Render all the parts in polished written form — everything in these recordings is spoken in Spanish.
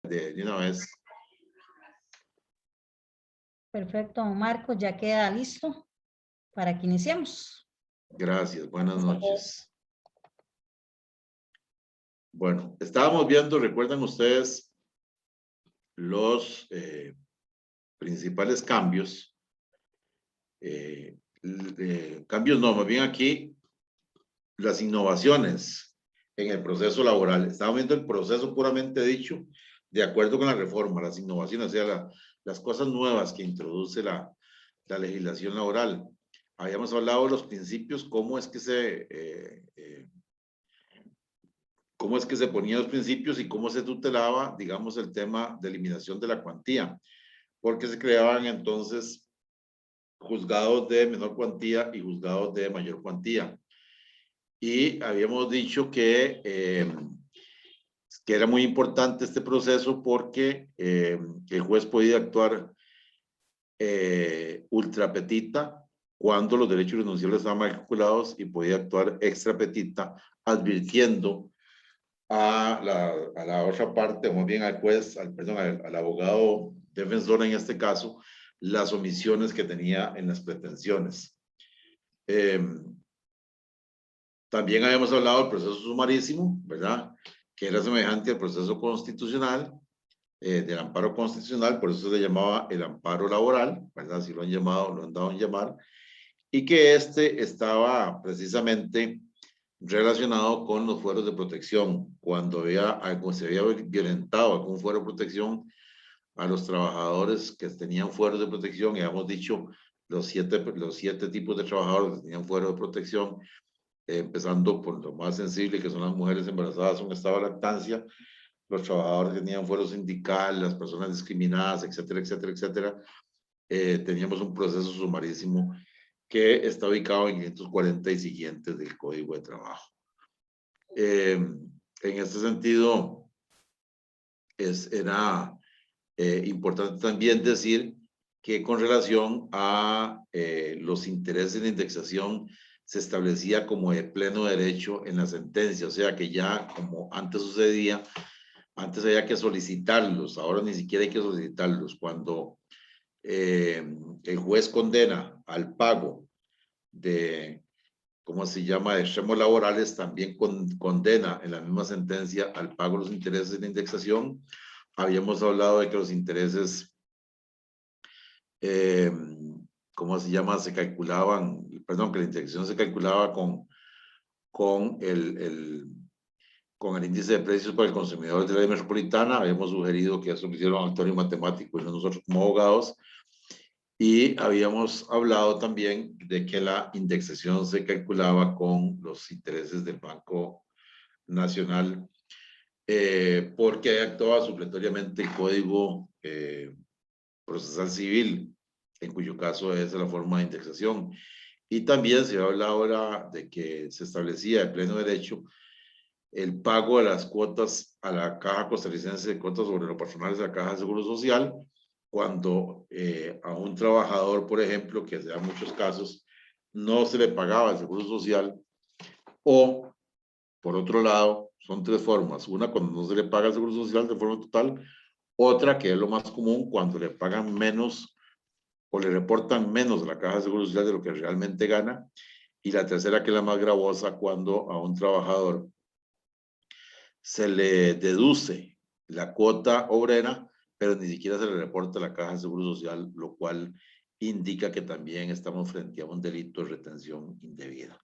de una vez. Perfecto, Marco, ya queda listo para que iniciemos. Gracias, buenas noches. Bueno, estábamos viendo, recuerdan ustedes, los principales cambios. Cambios no, más bien aquí, las innovaciones en el proceso laboral. Estábamos viendo el proceso puramente dicho, de acuerdo con la reforma, las innovaciones, o sea, las cosas nuevas que introduce la legislación laboral. Habíamos hablado de los principios, cómo es que se ponían los principios y cómo se tutelaba, digamos, el tema de eliminación de la cuantía, porque se creaban entonces juzgados de menor cuantía y juzgados de mayor cuantía. Y habíamos dicho que era muy importante este proceso porque el juez podía actuar ultra petita cuando los derechos renunciables estaban mal calculados y podía actuar extra petita advirtiendo a la otra parte, o más bien al juez, al abogado defensor en este caso, las omisiones que tenía en las pretensiones. También habíamos hablado del proceso sumarísimo, ¿verdad? Que era semejante al proceso constitucional, del amparo constitucional, por eso se le llamaba el amparo laboral, ¿verdad? Si lo han llamado, lo han dado en llamar, y que este estaba precisamente relacionado con los fueros de protección. Cuando se había violentado algún fuero de protección a los trabajadores que tenían fueros de protección, y hemos dicho los siete tipos de trabajadores que tenían fueros de protección, empezando por lo más sensible, que son las mujeres embarazadas, un estado de lactancia, los trabajadores que tenían fuero sindical, las personas discriminadas, etcétera, etcétera, etcétera. Teníamos un proceso sumarísimo que está ubicado en 540 y siguientes del Código de Trabajo. En este sentido, era importante también decir que con relación a los intereses de indexación se establecía como de pleno derecho en la sentencia, o sea que ya como antes sucedía, antes había que solicitarlos, ahora ni siquiera hay que solicitarlos. Cuando el juez condena al pago de, ¿cómo se llama?, de extremos laborales, también condena en la misma sentencia al pago de los intereses de indexación. Habíamos hablado de que los intereses, ¿cómo se llama?, se calculaban, perdón, que la indexación se calculaba con el índice de precios para el consumidor de la ley metropolitana. Habíamos sugerido que eso lo hicieron al teórico matemático y no nosotros como abogados. Y habíamos hablado también de que la indexación se calculaba con los intereses del Banco Nacional, porque actuaba supletoriamente el Código Procesal Civil, en cuyo caso es la forma de indexación. Y también se habla ahora de que se establecía de pleno derecho el pago de las cuotas a la Caja Costarricense de Cuotas sobre los personales de la Caja de Seguro Social, cuando a un trabajador, por ejemplo, que se da muchos casos, no se le pagaba el seguro social, o, por otro lado, son tres formas. Una, cuando no se le paga el seguro social de forma total. Otra, que es lo más común, cuando le pagan menos o le reportan menos a la Caja de Seguro Social de lo que realmente gana. Y la tercera, que es la más gravosa, cuando a un trabajador se le deduce la cuota obrera, pero ni siquiera se le reporta a la Caja de Seguro Social, lo cual indica que también estamos frente a un delito de retención indebida.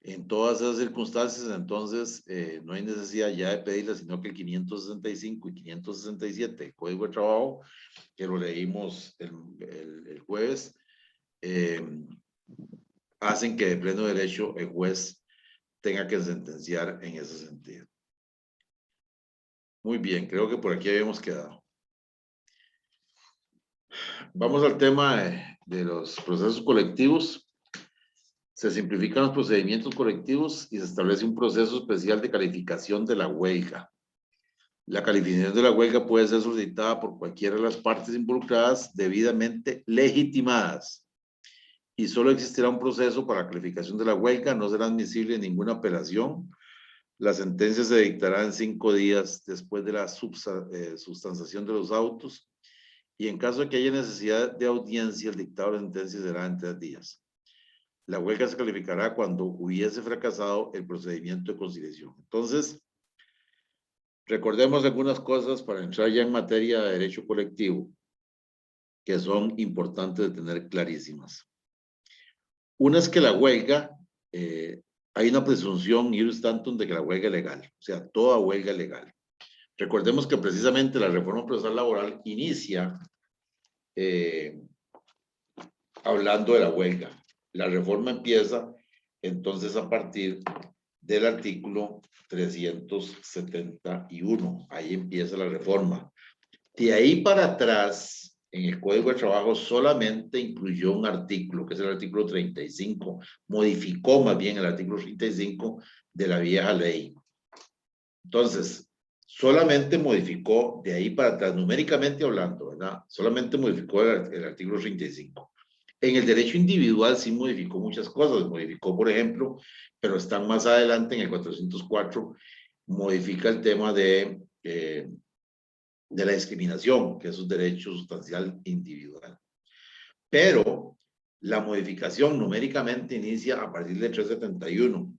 En todas esas circunstancias, entonces, no hay necesidad ya de pedirla, sino que el 565 y 567 del Código de Trabajo, que lo leímos el jueves, hacen que de pleno derecho el juez tenga que sentenciar en ese sentido. Muy bien, creo que por aquí habíamos quedado. Vamos al tema de los procesos colectivos. Se simplifican los procedimientos colectivos y se establece un proceso especial de calificación de la huelga. La calificación de la huelga puede ser solicitada por cualquiera de las partes involucradas debidamente legitimadas, y solo existirá un proceso para la calificación de la huelga. No será admisible ninguna apelación. La sentencia se dictará en 5 días después de la sustanciación de los autos y en caso de que haya necesidad de audiencia, el dictado de la sentencia será en 3 días. La huelga se calificará cuando hubiese fracasado el procedimiento de conciliación. Entonces, recordemos algunas cosas para entrar ya en materia de derecho colectivo que son importantes de tener clarísimas. Una es que la huelga, hay una presunción ius tantum de que la huelga es legal, o sea, toda huelga es legal. Recordemos que precisamente la reforma procesal laboral inicia hablando de la huelga. La reforma empieza entonces a partir del artículo 371. Ahí empieza la reforma. De ahí para atrás, en el Código de Trabajo solamente incluyó un artículo, que es el artículo 35. Modificó más bien el artículo 35 de la vieja ley. Entonces, solamente modificó de ahí para atrás, numéricamente hablando, ¿verdad? Solamente modificó el artículo 35. En el derecho individual sí modificó muchas cosas. Modificó, por ejemplo, pero están más adelante en el 404, modifica el tema de la discriminación, que es un derecho sustancial individual. Pero la modificación numéricamente inicia a partir del 371.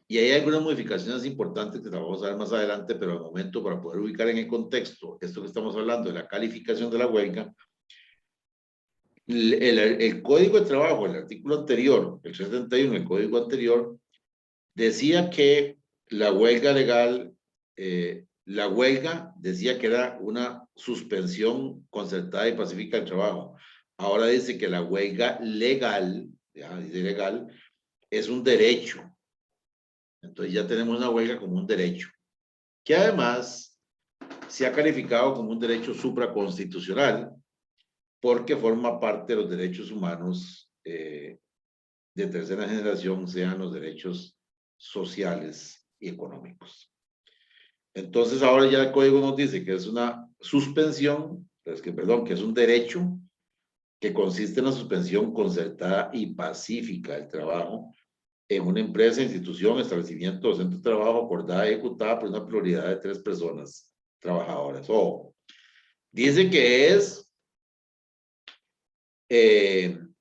Y hay algunas modificaciones importantes que vamos a ver más adelante, pero al momento, para poder ubicar en el contexto esto que estamos hablando de la calificación de la huelga, el Código de Trabajo, el artículo anterior, el 371, el Código anterior, decía que la huelga legal, la huelga decía que era una suspensión concertada y pacífica del trabajo. Ahora dice que la huelga legal, ya dice legal, es un derecho. Entonces ya tenemos una huelga como un derecho, que además se ha calificado como un derecho supraconstitucional porque forma parte de los derechos humanos de tercera generación, sean los derechos sociales y económicos. Entonces ahora ya el código nos dice que es una suspensión, que es un derecho que consiste en la suspensión concertada y pacífica del trabajo en una empresa, institución, establecimiento o centro de trabajo acordada y ejecutada por una pluralidad de 3 personas trabajadoras. Dice que es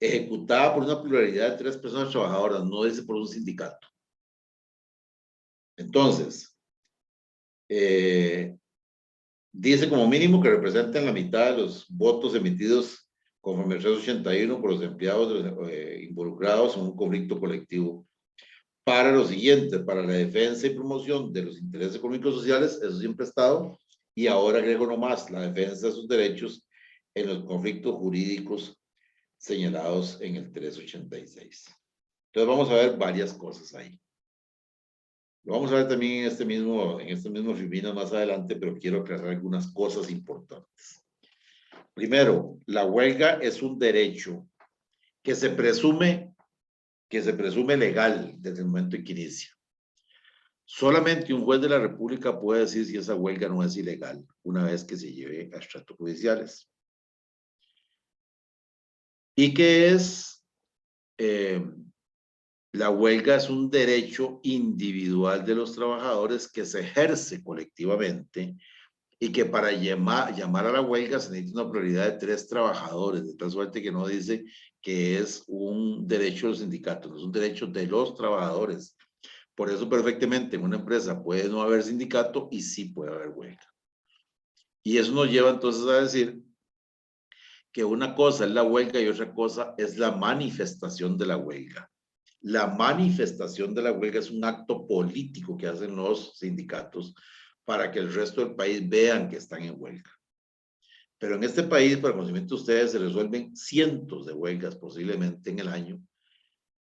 ejecutada por una pluralidad de 3 personas trabajadoras, no dice por un sindicato. Entonces, dice como mínimo que representen la mitad de los votos emitidos conforme al 381 por los empleados involucrados en un conflicto colectivo. Para lo siguiente, para la defensa y promoción de los intereses económicos y sociales, eso siempre ha estado, y ahora agrego nomás la defensa de sus derechos en los conflictos jurídicos señalados en el 386. Entonces vamos a ver varias cosas ahí. Lo vamos a ver también en este mismo Fibina más adelante, pero quiero aclarar algunas cosas importantes. Primero, la huelga es un derecho que se presume legal desde el momento en que inicia. Solamente un juez de la República puede decir si esa huelga no es ilegal una vez que se lleve a estratos judiciales. Y que es, la huelga es un derecho individual de los trabajadores que se ejerce colectivamente y que para llamar a la huelga se necesita una pluralidad de 3 trabajadores, de tal suerte que no dice que es un derecho del sindicato, no es un derecho de los trabajadores. Por eso perfectamente en una empresa puede no haber sindicato y sí puede haber huelga. Y eso nos lleva entonces a decir que una cosa es la huelga y otra cosa es la manifestación de la huelga. La manifestación de la huelga es un acto político que hacen los sindicatos para que el resto del país vean que están en huelga. Pero en este país, para conocimiento de ustedes, se resuelven cientos de huelgas posiblemente en el año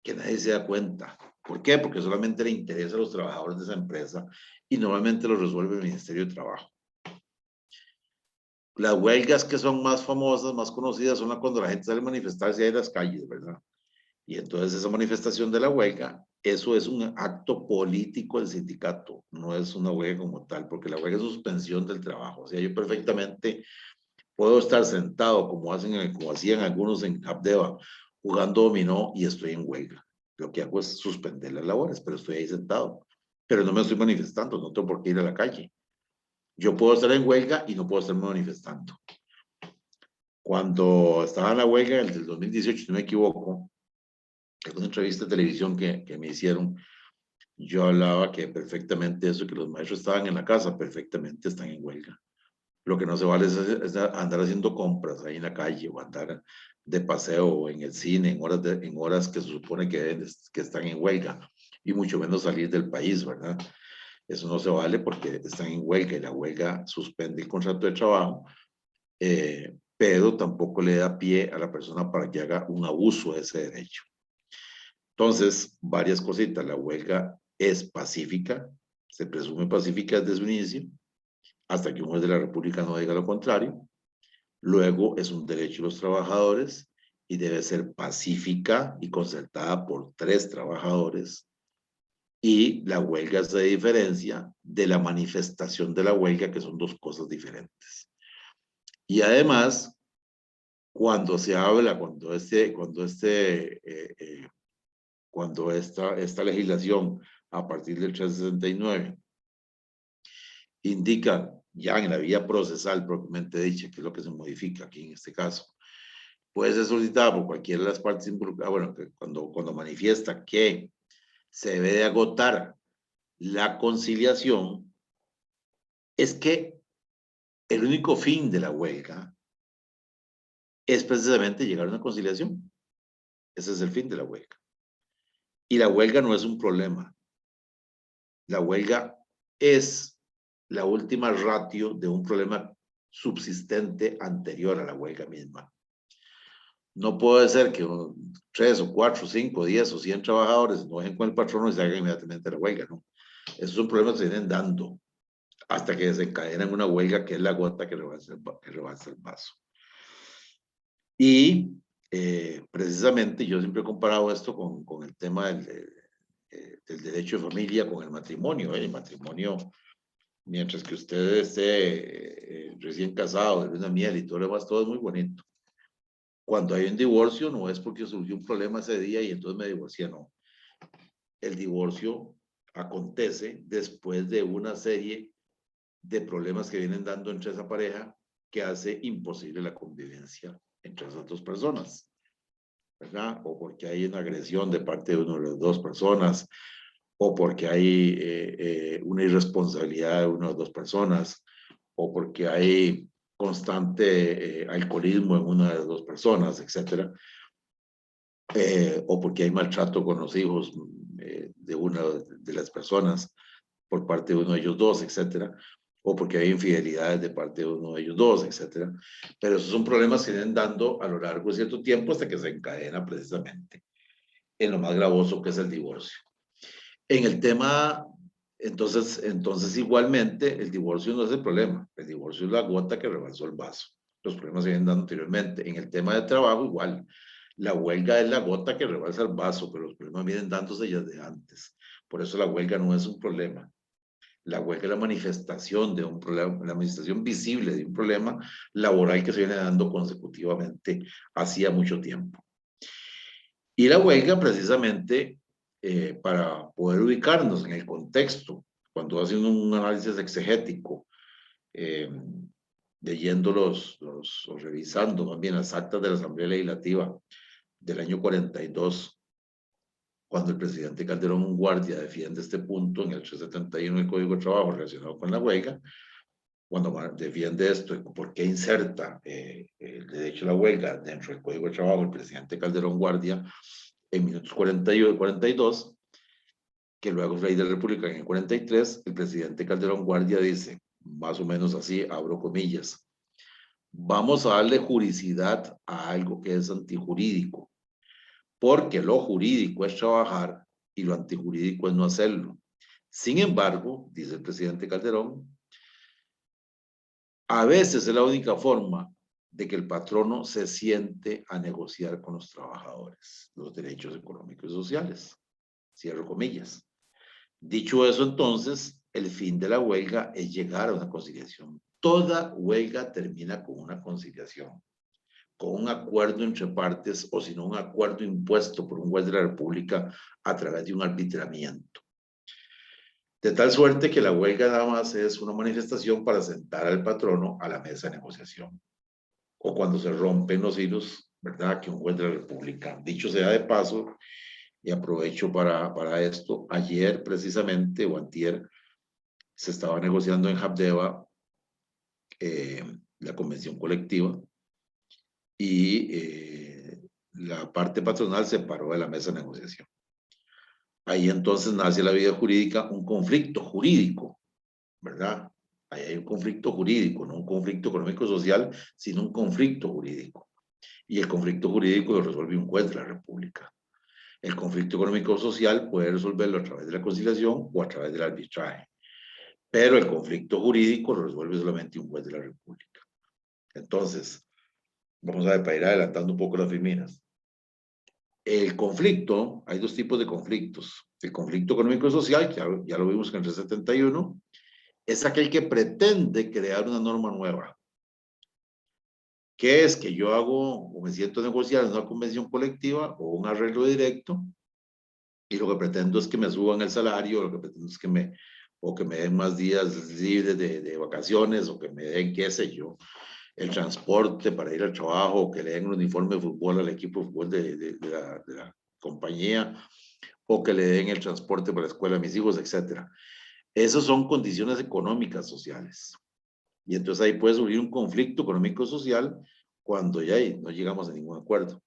que nadie se da cuenta. ¿Por qué? Porque solamente le interesa a los trabajadores de esa empresa y normalmente lo resuelve el Ministerio de Trabajo. Las huelgas que son más famosas, más conocidas, son cuando la gente sale a manifestarse ahí en las calles, ¿verdad? Y entonces esa manifestación de la huelga, eso es un acto político del sindicato, no es una huelga como tal, porque la huelga es suspensión del trabajo. O sea, yo perfectamente puedo estar sentado como hacían algunos en Capdeva, jugando dominó y estoy en huelga. Lo que hago es suspender las labores, pero estoy ahí sentado. pero no me estoy manifestando, no tengo por qué ir a la calle. Yo puedo estar en huelga y no puedo estarme manifestando. Cuando estaba en la huelga, el del 2018, si no me equivoco, en una entrevista de televisión que me hicieron, yo hablaba que perfectamente eso, que los maestros estaban en la casa, perfectamente están en huelga. Lo que no se vale es andar haciendo compras ahí en la calle o andar de paseo o en el cine en horas que se supone que están en huelga y mucho menos salir del país, ¿verdad? Eso no se vale porque están en huelga y la huelga suspende el contrato de trabajo, pero tampoco le da pie a la persona para que haga un abuso de ese derecho. Entonces, varias cositas. La huelga es pacífica, se presume pacífica desde su inicio, hasta que un juez de la República no diga lo contrario. Luego es un derecho de los trabajadores y debe ser pacífica y concertada por 3 trabajadores. Y la huelga se diferencia de la manifestación de la huelga, que son 2 cosas diferentes. Y además, cuando se habla, cuando esta legislación a partir del 369 indica ya en la vía procesal propiamente dicha, que es lo que se modifica aquí en este caso, puede ser solicitada por cualquiera de las partes involucradas, bueno, que cuando manifiesta que se debe de agotar la conciliación, es que el único fin de la huelga es precisamente llegar a una conciliación. Ese es el fin de la huelga. Y la huelga no es un problema. La huelga es la última ratio de un problema subsistente anterior a la huelga misma. No puede ser que 3 o 4, 5, 10 o 100 trabajadores no dejen con el patrón y se hagan inmediatamente la huelga, ¿no? Esos son problemas que se vienen dando hasta que desencadenan una huelga que es la gota que rebalsa el vaso. Y precisamente yo siempre he comparado esto con el tema del derecho de familia con el matrimonio. El matrimonio, mientras que usted esté recién casado, de luna miel y todo lo demás, todo es muy bonito. Cuando hay un divorcio, no es porque surgió un problema ese día y entonces me divorcié, no. El divorcio acontece después de una serie de problemas que vienen dando entre esa pareja que hace imposible la convivencia entre esas 2 personas, ¿verdad? O porque hay una agresión de parte de una de las 2 personas, o porque hay una irresponsabilidad de una de las 2 personas, o porque hay constante alcoholismo en una de las 2 personas, etcétera, o porque hay maltrato con los hijos de una de las personas por parte de uno de ellos 2, etcétera, o porque hay infidelidades de parte de uno de ellos 2, etcétera. Pero esos son problemas que vienen dando a lo largo de cierto tiempo hasta que se encadena precisamente en lo más gravoso que es el divorcio. En el tema, entonces igualmente el divorcio no es el problema, el divorcio es la gota que rebalsó el vaso. Los problemas se vienen dando anteriormente. En el tema de trabajo igual, la huelga es la gota que rebalsa el vaso, pero los problemas vienen dándose ya de antes. Por eso la huelga no es un problema. La huelga es la manifestación de un problema, la manifestación visible de un problema laboral que se viene dando consecutivamente hacía mucho tiempo. Y la huelga precisamente para poder ubicarnos en el contexto, cuando haciendo un análisis exegético, leyendo o revisando más bien las actas de la Asamblea Legislativa del año 42, cuando el presidente Calderón Guardia defiende este punto en el 371 del Código de Trabajo relacionado con la huelga, cuando defiende esto, ¿por qué inserta el derecho a la huelga dentro del Código de Trabajo el presidente Calderón Guardia en minutos 41 y 42, que luego Rey de la República en el 43, el presidente Calderón Guardia dice, más o menos así, abro comillas, vamos a darle juridicidad a algo que es antijurídico, porque lo jurídico es trabajar y lo antijurídico es no hacerlo. Sin embargo, dice el presidente Calderón, a veces es la única forma de que el patrono se siente a negociar con los trabajadores los derechos económicos y sociales. Cierro comillas. Dicho eso, entonces, el fin de la huelga es llegar a una conciliación. Toda huelga termina con una conciliación, con un acuerdo entre partes o si no un acuerdo impuesto por un juez de la República a través de un arbitramiento. De tal suerte que la huelga nada más es una manifestación para sentar al patrono a la mesa de negociación. O cuando se rompen los hilos, ¿verdad? Que un juez de la República. Dicho sea de paso, y aprovecho para esto, ayer precisamente, o antier, se estaba negociando en Habdeba la convención colectiva y la parte patronal se paró de la mesa de negociación. Ahí entonces nace la vida jurídica, un conflicto jurídico, ¿verdad? Ahí hay un conflicto jurídico, no un conflicto económico-social, sino un conflicto jurídico. Y el conflicto jurídico lo resuelve un juez de la República. El conflicto económico-social puede resolverlo a través de la conciliación o a través del arbitraje. Pero el conflicto jurídico lo resuelve solamente un juez de la República. Entonces, vamos a ver, para ir adelantando un poco las filminas. El conflicto, hay dos tipos de conflictos. El conflicto económico-social, que ya lo vimos en el 371, es aquel que pretende crear una norma nueva. Que es que yo hago o me siento a negociar en una convención colectiva o un arreglo directo y lo que pretendo es que me suban el salario, lo que pretendo es que me den más días libres de vacaciones o que me den, qué sé yo, el transporte para ir al trabajo o que le den un uniforme de fútbol al equipo de fútbol de la compañía o que le den el transporte para la escuela a mis hijos, etcétera. Esas son condiciones económicas sociales. Y entonces ahí puede surgir un conflicto económico-social cuando ya no llegamos a ningún acuerdo.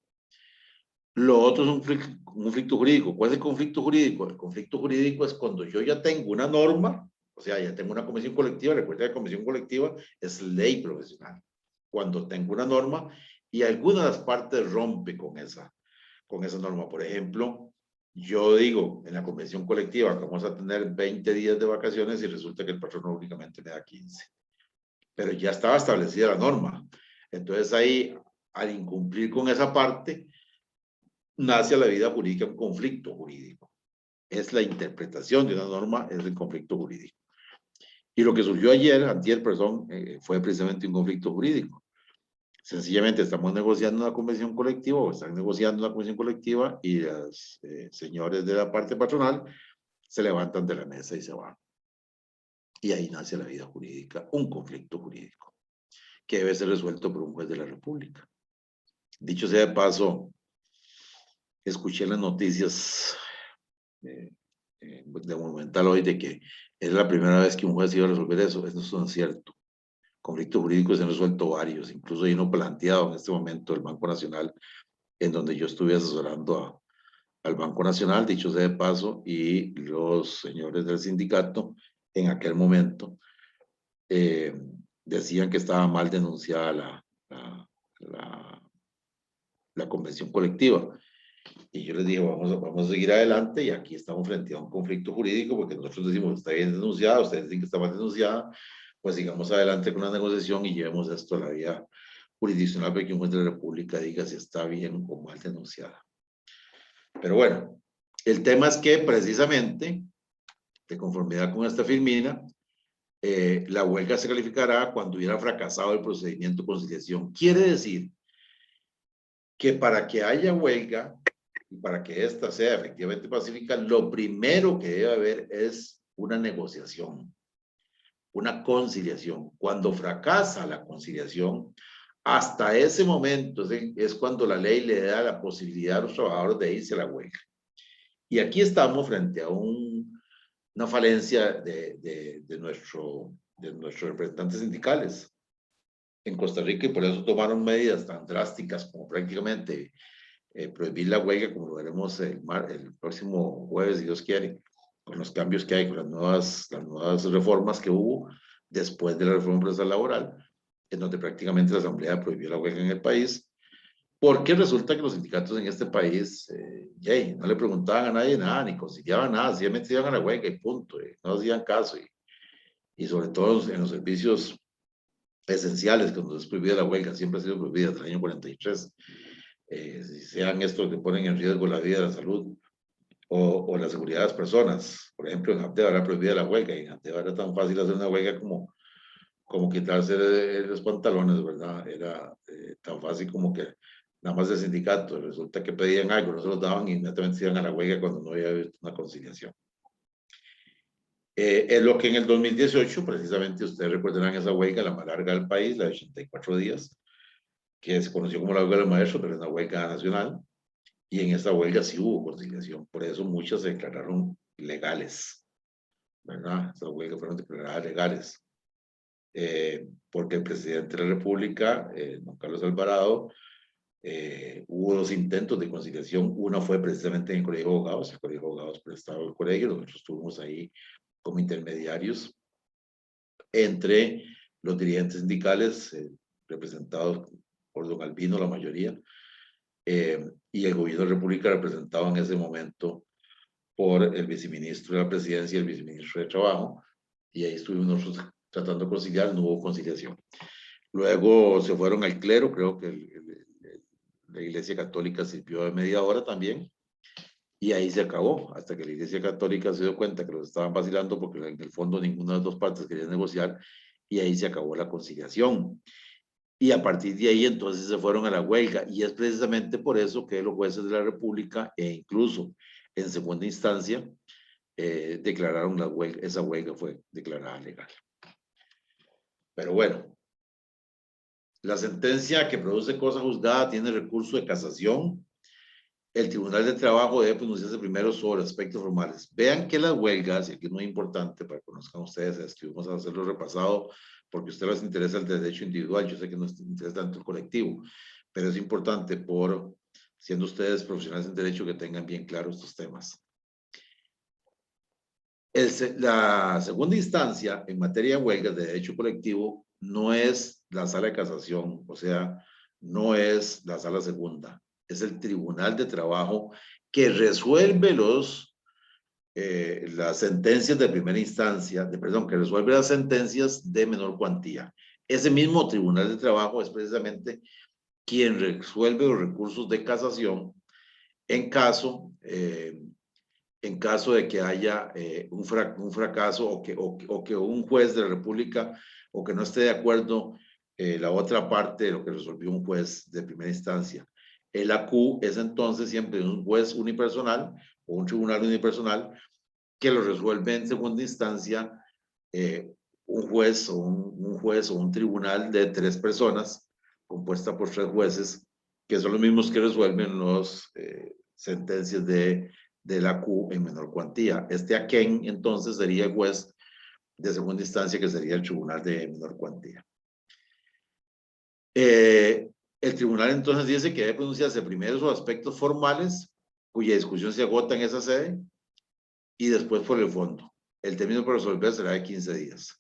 Lo otro es un conflicto jurídico. ¿Cuál es el conflicto jurídico? El conflicto jurídico es cuando yo ya tengo una norma, o sea, ya tengo una convención colectiva. Recuerda que la convención colectiva es ley profesional. Cuando tengo una norma y alguna de las partes rompe con esa norma. Por ejemplo, yo digo en la convención colectiva que vamos a tener 20 días de vacaciones y resulta que el patrón únicamente me da 15. Pero ya estaba establecida la norma. Entonces ahí, al incumplir con esa parte, nace a la vida jurídica un conflicto jurídico. Es la interpretación de una norma, es el conflicto jurídico. Y lo que surgió antier, perdón, fue precisamente un conflicto jurídico. Sencillamente estamos negociando una convención colectiva o están negociando una convención colectiva y los señores de la parte patronal se levantan de la mesa y se van. Y ahí nace la vida jurídica, un conflicto jurídico que debe ser resuelto por un juez de la República. Dicho sea de paso, escuché en las noticias de Monumental hoy de que es la primera vez que un juez iba a resolver eso. Eso no es cierto. Conflictos jurídicos se han resuelto varios, incluso hay uno planteado en este momento el Banco Nacional, en donde yo estuve asesorando al Banco Nacional, dicho sea de paso, y los señores del sindicato en aquel momento decían que estaba mal denunciada la convención colectiva. Y yo les dije, vamos a seguir adelante y aquí estamos frente a un conflicto jurídico porque nosotros decimos, está bien denunciada, ustedes dicen que está mal denunciada, pues sigamos adelante con la negociación y llevemos esto a la vía jurisdiccional para que un juez de la República diga si está bien o mal denunciada. Pero bueno, el tema es que precisamente, de conformidad con esta filmina, la huelga se calificará cuando hubiera fracasado el procedimiento de conciliación. Quiere decir que para que haya huelga y para que ésta sea efectivamente pacífica, lo primero que debe haber es una negociación, una conciliación. Cuando fracasa la conciliación, hasta ese momento es cuando la ley le da la posibilidad a los trabajadores de irse a la huelga. Y aquí estamos frente a una falencia de nuestros representantes sindicales en Costa Rica y por eso tomaron medidas tan drásticas como prácticamente prohibir la huelga, como lo veremos el próximo jueves, si Dios quiere, con los cambios que hay, con las nuevas reformas que hubo después de la reforma procesal laboral, en donde prácticamente la Asamblea prohibió la huelga en el país, porque resulta que los sindicatos en este país, no le preguntaban a nadie nada, ni conciliaban nada, simplemente iban a la huelga y punto, no hacían caso, y sobre todo en los servicios esenciales, cuando es prohibida la huelga, siempre ha sido prohibida desde el año 43, sean estos que ponen en riesgo la vida, la salud o la seguridad de las personas. Por ejemplo, en Habdeba era prohibida la huelga y en Habdeba era tan fácil hacer una huelga como quitarse los pantalones, ¿verdad? Era tan fácil como que nada más el sindicato, resulta que pedían algo, no se los daban y inmediatamente se iban a la huelga cuando no había una conciliación. Es lo que en el 2018, precisamente, ustedes recordarán esa huelga, la más larga del país, la de 84 días, que se conoció como la huelga del maestro, pero es una huelga nacional, y en esta huelga sí hubo conciliación, por eso muchas se declararon legales, ¿verdad? Estas huelgas fueron declaradas legales, porque el presidente de la República, don Carlos Alvarado, hubo 2 intentos de conciliación, uno fue precisamente en el Colegio de Abogados, el Colegio de Abogados prestado el colegio, nosotros estuvimos ahí como intermediarios entre los dirigentes sindicales, representados por don Albino, la mayoría, y el gobierno de la República representado en ese momento por el viceministro de la Presidencia y el viceministro de Trabajo, y ahí estuvimos nosotros tratando de conciliar, no hubo conciliación. Luego se fueron al clero, creo que la Iglesia Católica sirvió de media hora también, y ahí se acabó, hasta que la Iglesia Católica se dio cuenta que los estaban vacilando porque en el fondo ninguna de las 2 partes quería negociar, y ahí se acabó la conciliación. Y a partir de ahí entonces se fueron a la huelga, y es precisamente por eso que los jueces de la República, e incluso en segunda instancia, declararon la huelga, esa huelga fue declarada legal. Pero bueno, la sentencia que produce cosa juzgada tiene recurso de casación. El Tribunal de Trabajo debe pronunciarse primero sobre aspectos formales. Vean que las huelgas, y aquí es muy importante para que conozcan ustedes, estuvimos a hacerlo repasado, porque a ustedes les interesa el derecho individual, yo sé que no les interesa tanto el colectivo, pero es importante siendo ustedes profesionales en derecho, que tengan bien claros estos temas. La segunda instancia en materia de huelgas de derecho colectivo no es la sala de casación, o sea, no es la sala segunda, es el Tribunal de Trabajo que resuelve las sentencias de primera instancia, que resuelve las sentencias de menor cuantía. Ese mismo Tribunal de Trabajo es precisamente quien resuelve los recursos de casación en caso de que haya un fracaso o que un juez de la República o que no esté de acuerdo la otra parte de lo que resolvió un juez de primera instancia. El AQ es entonces siempre un juez unipersonal o un tribunal unipersonal que lo resuelve en segunda instancia un juez o un tribunal de 3 personas compuesta por 3 jueces que son los mismos que resuelven las sentencias de la Q en menor cuantía. Este aquén entonces sería el juez de segunda instancia, que sería el tribunal de menor cuantía. El tribunal entonces dice que debe pronunciarse primero sobre aspectos formales, cuya discusión se agota en esa sede, y después por el fondo. El término para resolver será de 15 días.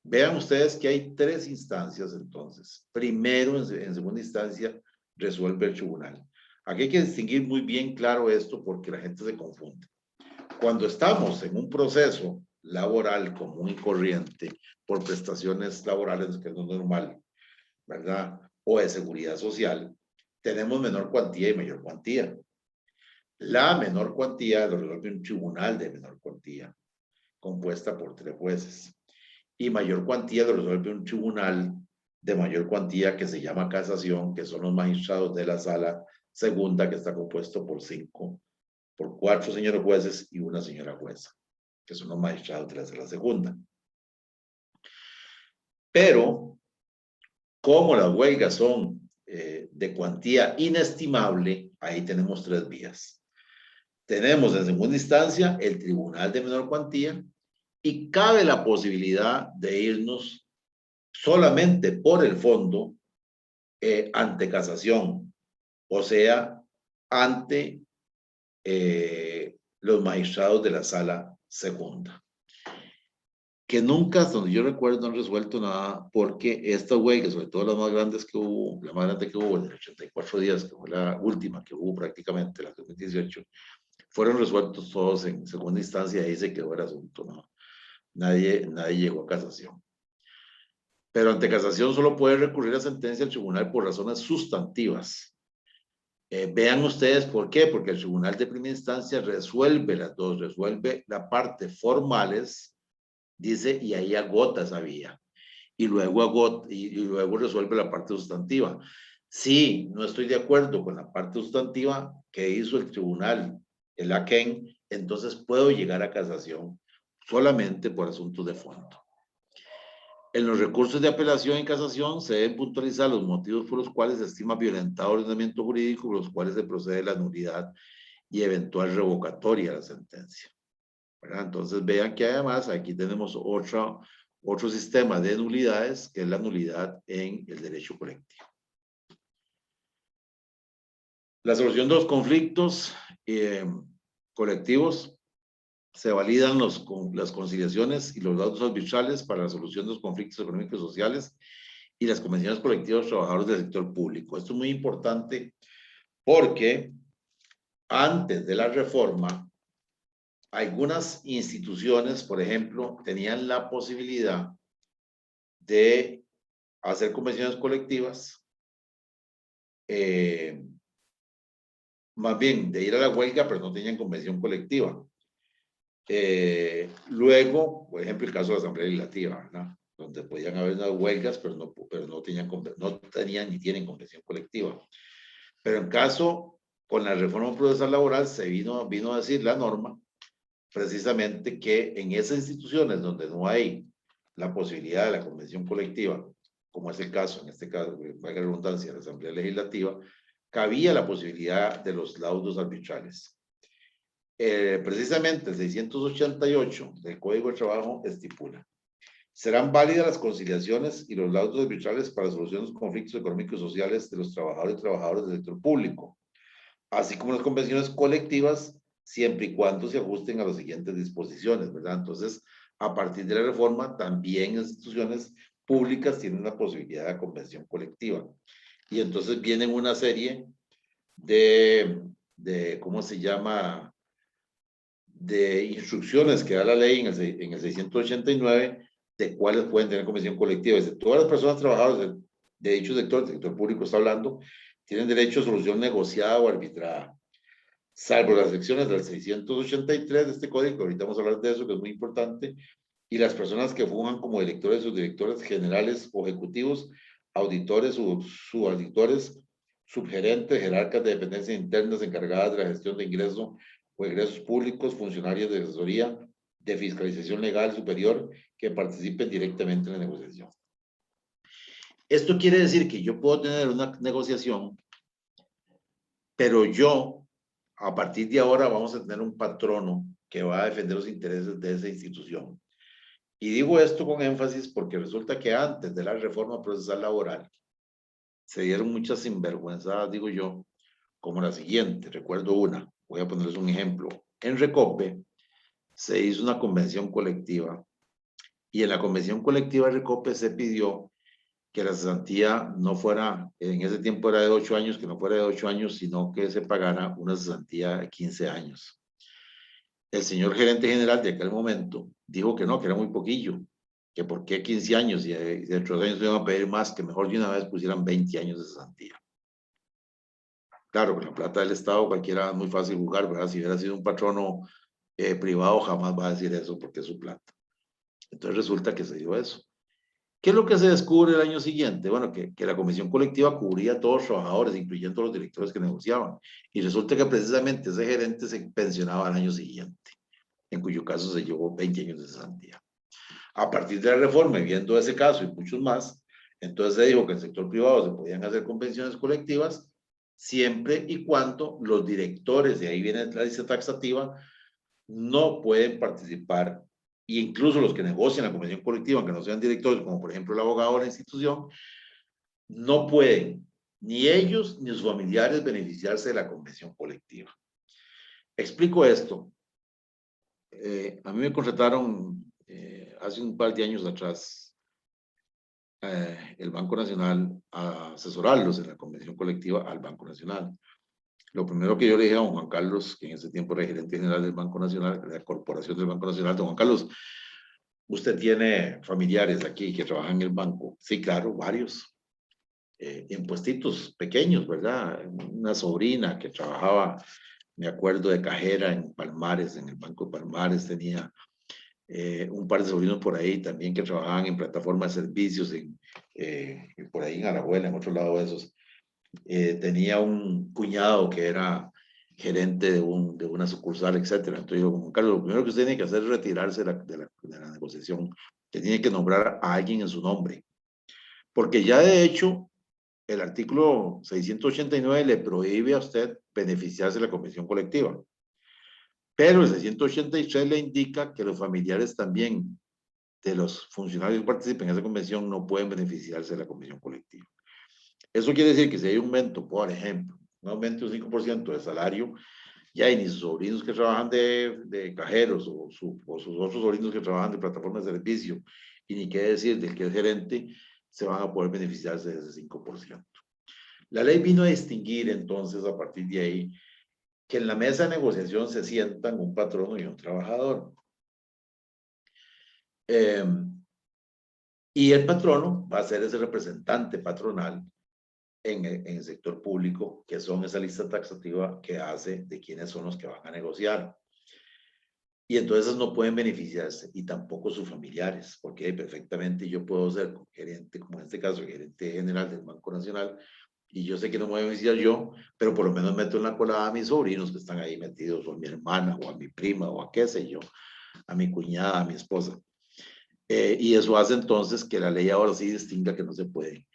Vean ustedes que hay 3 instancias entonces. Primero, en segunda instancia, resuelve el tribunal. Aquí hay que distinguir muy bien claro esto, porque la gente se confunde. Cuando estamos en un proceso laboral común y corriente por prestaciones laborales, que es lo normal, ¿verdad? O de seguridad social, tenemos menor cuantía y mayor cuantía. La menor cuantía lo resuelve un tribunal de menor cuantía, compuesta por 3 jueces. Y mayor cuantía lo resuelve un tribunal de mayor cuantía que se llama casación, que son los magistrados de la sala segunda, que está compuesto por 4 señores jueces y una señora jueza, que son los magistrados de la sala segunda. Pero, como las huelgas son de cuantía inestimable, ahí tenemos 3 vías. Tenemos en segunda instancia el tribunal de menor cuantía, y cabe la posibilidad de irnos solamente por el fondo ante casación, o sea, ante los magistrados de la sala segunda, que nunca, hasta donde yo recuerdo, han resuelto nada, porque estas huelgas, sobre todo las más grandes que hubo, la más grande que hubo, de 84 días, que fue la última que hubo prácticamente, la 2018, fueron resueltos todos en segunda instancia, y ahí se quedó el asunto, ¿no? Nadie llegó a casación. Pero ante casación solo puede recurrir a sentencia al tribunal por razones sustantivas. Vean ustedes por qué, porque el tribunal de primera instancia resuelve las 2, resuelve la parte formales, dice, y ahí agota esa vía, y luego resuelve la parte sustantiva. Si no estoy de acuerdo con la parte sustantiva que hizo el tribunal, el AQUEN, entonces puedo llegar a casación solamente por asuntos de fondo. En los recursos de apelación y casación se deben puntualizar los motivos por los cuales se estima violentado el ordenamiento jurídico, por los cuales se procede la nulidad y eventual revocatoria de la sentencia, ¿verdad? Entonces vean que además aquí tenemos otro sistema de nulidades, que es la nulidad en el derecho colectivo. La solución de los conflictos colectivos: se validan las conciliaciones y los laudos arbitrales para la solución de los conflictos económicos y sociales y las convenciones colectivas de trabajadores del sector público. Esto es muy importante porque antes de la reforma, algunas instituciones, por ejemplo, tenían la posibilidad de hacer convenciones colectivas, más bien de ir a la huelga, pero no tenían convención colectiva. Luego, por ejemplo, el caso de la Asamblea Legislativa, ¿verdad? Donde podían haber unas huelgas, pero no tenían ni tienen convención colectiva. Pero en caso, con la reforma procesal laboral, se vino a decir la norma, precisamente que en esas instituciones donde no hay la posibilidad de la convención colectiva, como es el caso, en este caso, valga la redundancia, de la Asamblea Legislativa, cabía la posibilidad de los laudos arbitrales. Precisamente el 688 del Código de Trabajo estipula: serán válidas las conciliaciones y los laudos arbitrales para solución de los conflictos económicos y sociales de los trabajadores y trabajadoras del sector público, así como las convenciones colectivas, siempre y cuando se ajusten a las siguientes disposiciones, ¿verdad? Entonces, a partir de la reforma, también instituciones públicas tienen la posibilidad de convención colectiva. Y entonces vienen una serie de ¿cómo se llama?, de instrucciones que da la ley en el 689 de cuáles pueden tener convención colectiva. Es decir, todas las personas trabajadoras de dicho sector, el sector público está hablando, tienen derecho a solución negociada o arbitrada, salvo las secciones del 683 de este código, ahorita vamos a hablar de eso, que es muy importante, y las personas que funjan como directores o directores generales o ejecutivos, auditores o subauditores, subgerentes, jerarcas de dependencias internas encargadas de la gestión de ingresos o egresos públicos, funcionarios de asesoría, de fiscalización legal superior, que participen directamente en la negociación. Esto quiere decir que yo puedo tener una negociación, pero yo, a partir de ahora, vamos a tener un patrono que va a defender los intereses de esa institución. Y digo esto con énfasis porque resulta que antes de la reforma procesal laboral se dieron muchas sinvergüenzadas, digo yo, como la siguiente. Recuerdo una, voy a ponerles un ejemplo. En Recope se hizo una convención colectiva y en la convención colectiva de Recope se pidió que la cesantía no fuera, en ese tiempo era de 8 años, que no fuera de 8 años, sino que se pagara una cesantía de 15 años. El señor gerente general de aquel momento dijo que no, que era muy poquillo, que por qué 15 años y dentro de 2 años iban a pedir más, que mejor de una vez pusieran 20 años de cesantía. Claro, con la plata del Estado cualquiera es muy fácil jugar, ¿verdad? Si hubiera sido un patrono privado, jamás va a decir eso porque es su plata. Entonces resulta que se dio eso. ¿Qué es lo que se descubre el año siguiente? Bueno, que la comisión colectiva cubría a todos los trabajadores, incluyendo los directores que negociaban. Y resulta que precisamente ese gerente se pensionaba al año siguiente, en cuyo caso se llevó 20 años de cesantía. A partir de la reforma, y viendo ese caso y muchos más, entonces se dijo que en el sector privado se podían hacer convenciones colectivas siempre y cuando los directores, de ahí viene la lista taxativa, no pueden participar, e incluso los que negocian la convención colectiva, aunque no sean directores, como por ejemplo el abogado de la institución, no pueden ni ellos ni sus familiares beneficiarse de la convención colectiva. Explico esto. A mí me contrataron hace un par de años atrás el Banco Nacional a asesorarlos en la convención colectiva al Banco Nacional. Lo primero que yo le dije a don Juan Carlos, que en ese tiempo era gerente general del Banco Nacional, de la corporación del Banco Nacional, don Juan Carlos, ¿usted tiene familiares aquí que trabajan en el banco? Sí, claro, varios. En puestitos pequeños, ¿verdad? Una sobrina que trabajaba, me acuerdo, de cajera en Palmares, en el Banco de Palmares, tenía un par de sobrinos por ahí también que trabajaban en plataformas de servicios, por ahí en Arajuela, en otro lado de esos. Tenía un cuñado que era gerente de una sucursal, etcétera. Entonces yo, Juan Carlos, lo primero que usted tiene que hacer es retirarse de la negociación. Usted tiene que nombrar a alguien en su nombre. Porque ya de hecho, el artículo 689 le prohíbe a usted beneficiarse de la convención colectiva. Pero el 683 le indica que los familiares también de los funcionarios que participen en esa convención no pueden beneficiarse de la convención colectiva. Eso quiere decir que si hay un aumento, por ejemplo, un aumento del 5% de salario, ya hay ni sus sobrinos que trabajan de cajeros o sus otros sobrinos que trabajan de plataformas de servicio, y ni qué decir del que es gerente, se van a poder beneficiarse de ese 5%. La ley vino a distinguir entonces a partir de ahí que en la mesa de negociación se sientan un patrono y un trabajador. Y el patrono va a ser ese representante patronal en el sector público, que son esa lista taxativa que hace de quiénes son los que van a negociar. Y entonces no pueden beneficiarse, y tampoco sus familiares, porque perfectamente yo puedo ser gerente, como en este caso, el gerente general del Banco Nacional, y yo sé que no me voy a beneficiar yo, pero por lo menos meto en la colada a mis sobrinos que están ahí metidos, o a mi hermana, o a mi prima, o a qué sé yo, a mi cuñada, a mi esposa. Y eso hace entonces que la ley ahora sí distinga que no se puede.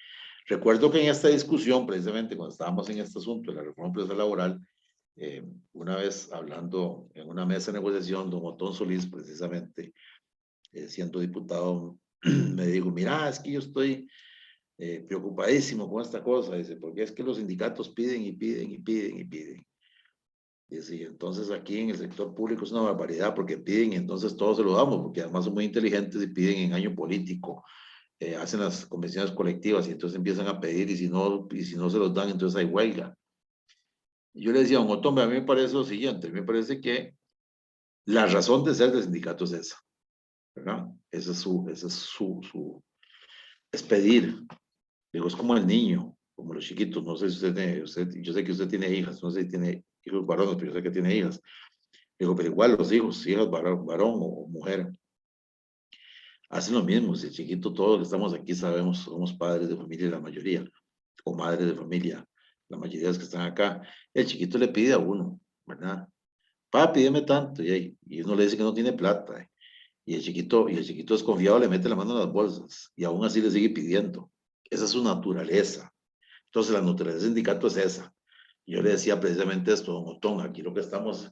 Recuerdo que en esta discusión, precisamente cuando estábamos en este asunto de la reforma empresarial laboral, una vez hablando en una mesa de negociación, don Otón Solís, precisamente, siendo diputado, me dijo, mira, es que yo estoy preocupadísimo con esta cosa, dice, porque es que los sindicatos piden y piden y piden y piden. Dice, y entonces aquí en el sector público es una barbaridad porque piden y entonces todos se lo damos, porque además son muy inteligentes y piden en año político, hacen las convenciones colectivas y entonces empiezan a pedir y si no se los dan, entonces hay huelga. Yo le decía a don Otón, a mí me parece lo siguiente, me parece que la razón de ser del sindicato es esa, ¿verdad? Ese es es pedir. Digo, es como el niño, como los chiquitos, no sé si yo sé que usted tiene hijas, no sé si tiene hijos varones, pero yo sé que tiene hijas. Digo, pero igual los hijos, hijas varón o mujer, hacen lo mismo. Si el chiquito, todos los que estamos aquí sabemos, somos padres de familia la mayoría, o madres de familia, la mayoría de los que están acá. El chiquito le pide a uno, ¿verdad? Papi, pídeme tanto, y uno le dice que no tiene plata, y el chiquito desconfiado le mete la mano en las bolsas, y aún así le sigue pidiendo. Esa es su naturaleza. Entonces, la naturaleza del sindicato es esa. Yo le decía precisamente esto, don Otón, aquí lo que estamos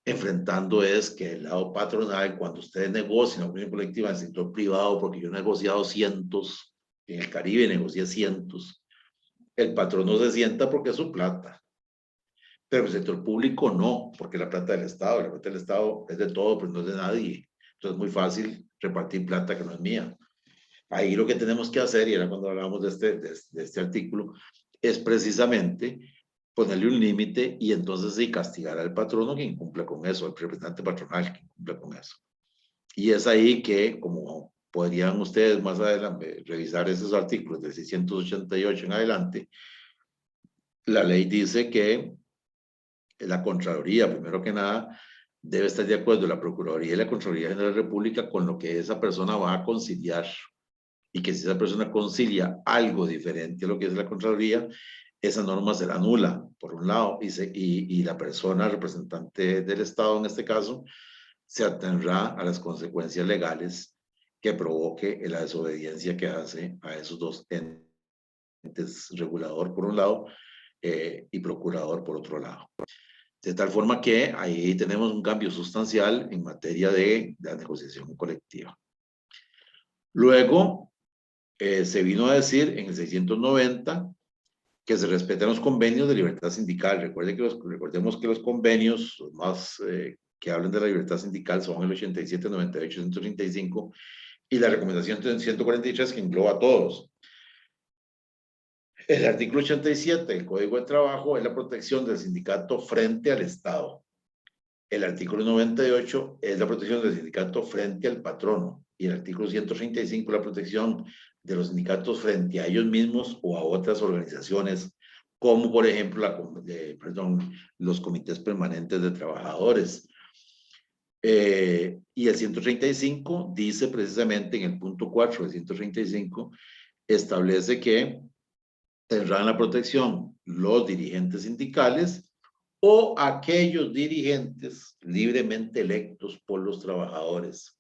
enfrentando es que el lado patronal, cuando ustedes negocian la opinión colectiva en el sector privado, porque yo he negociado cientos, en el Caribe negocié cientos, el patrón no se sienta porque es su plata. Pero el sector público no, porque la plata del Estado, la plata del Estado es de todo, pero no es de nadie. Entonces es muy fácil repartir plata que no es mía. Ahí lo que tenemos que hacer, y era cuando hablábamos de este artículo, es precisamente ponerle un límite y entonces sí castigar al patrono que incumple con eso, al representante patronal que incumple con eso. Y es ahí que, como podrían ustedes más adelante revisar esos artículos de 688 en adelante, la ley dice que la Contraloría, primero que nada, debe estar de acuerdo la Procuraduría y la Contraloría General de la República con lo que esa persona va a conciliar, y que si esa persona concilia algo diferente a lo que es la Contraloría, esa norma será nula, por un lado, y la persona representante del Estado, en este caso, se atendrá a las consecuencias legales que provoque la desobediencia que hace a esos dos entes, regulador por un lado y procurador por otro lado. De tal forma que ahí tenemos un cambio sustancial en materia de la negociación colectiva. Luego, se vino a decir en el 690 que se respeten los convenios de libertad sindical. Recordemos que los convenios los más que hablan de la libertad sindical son el 87, 98, 135 y la recomendación 143 que engloba a todos. El artículo 87 del Código de Trabajo es la protección del sindicato frente al Estado. El artículo 98 es la protección del sindicato frente al patrono. Y el artículo 135 la protección de los sindicatos frente a ellos mismos o a otras organizaciones, como por ejemplo los comités permanentes de trabajadores. Y el 135 dice precisamente en el punto 4 del 135, establece que tendrán la protección los dirigentes sindicales o aquellos dirigentes libremente electos por los trabajadores,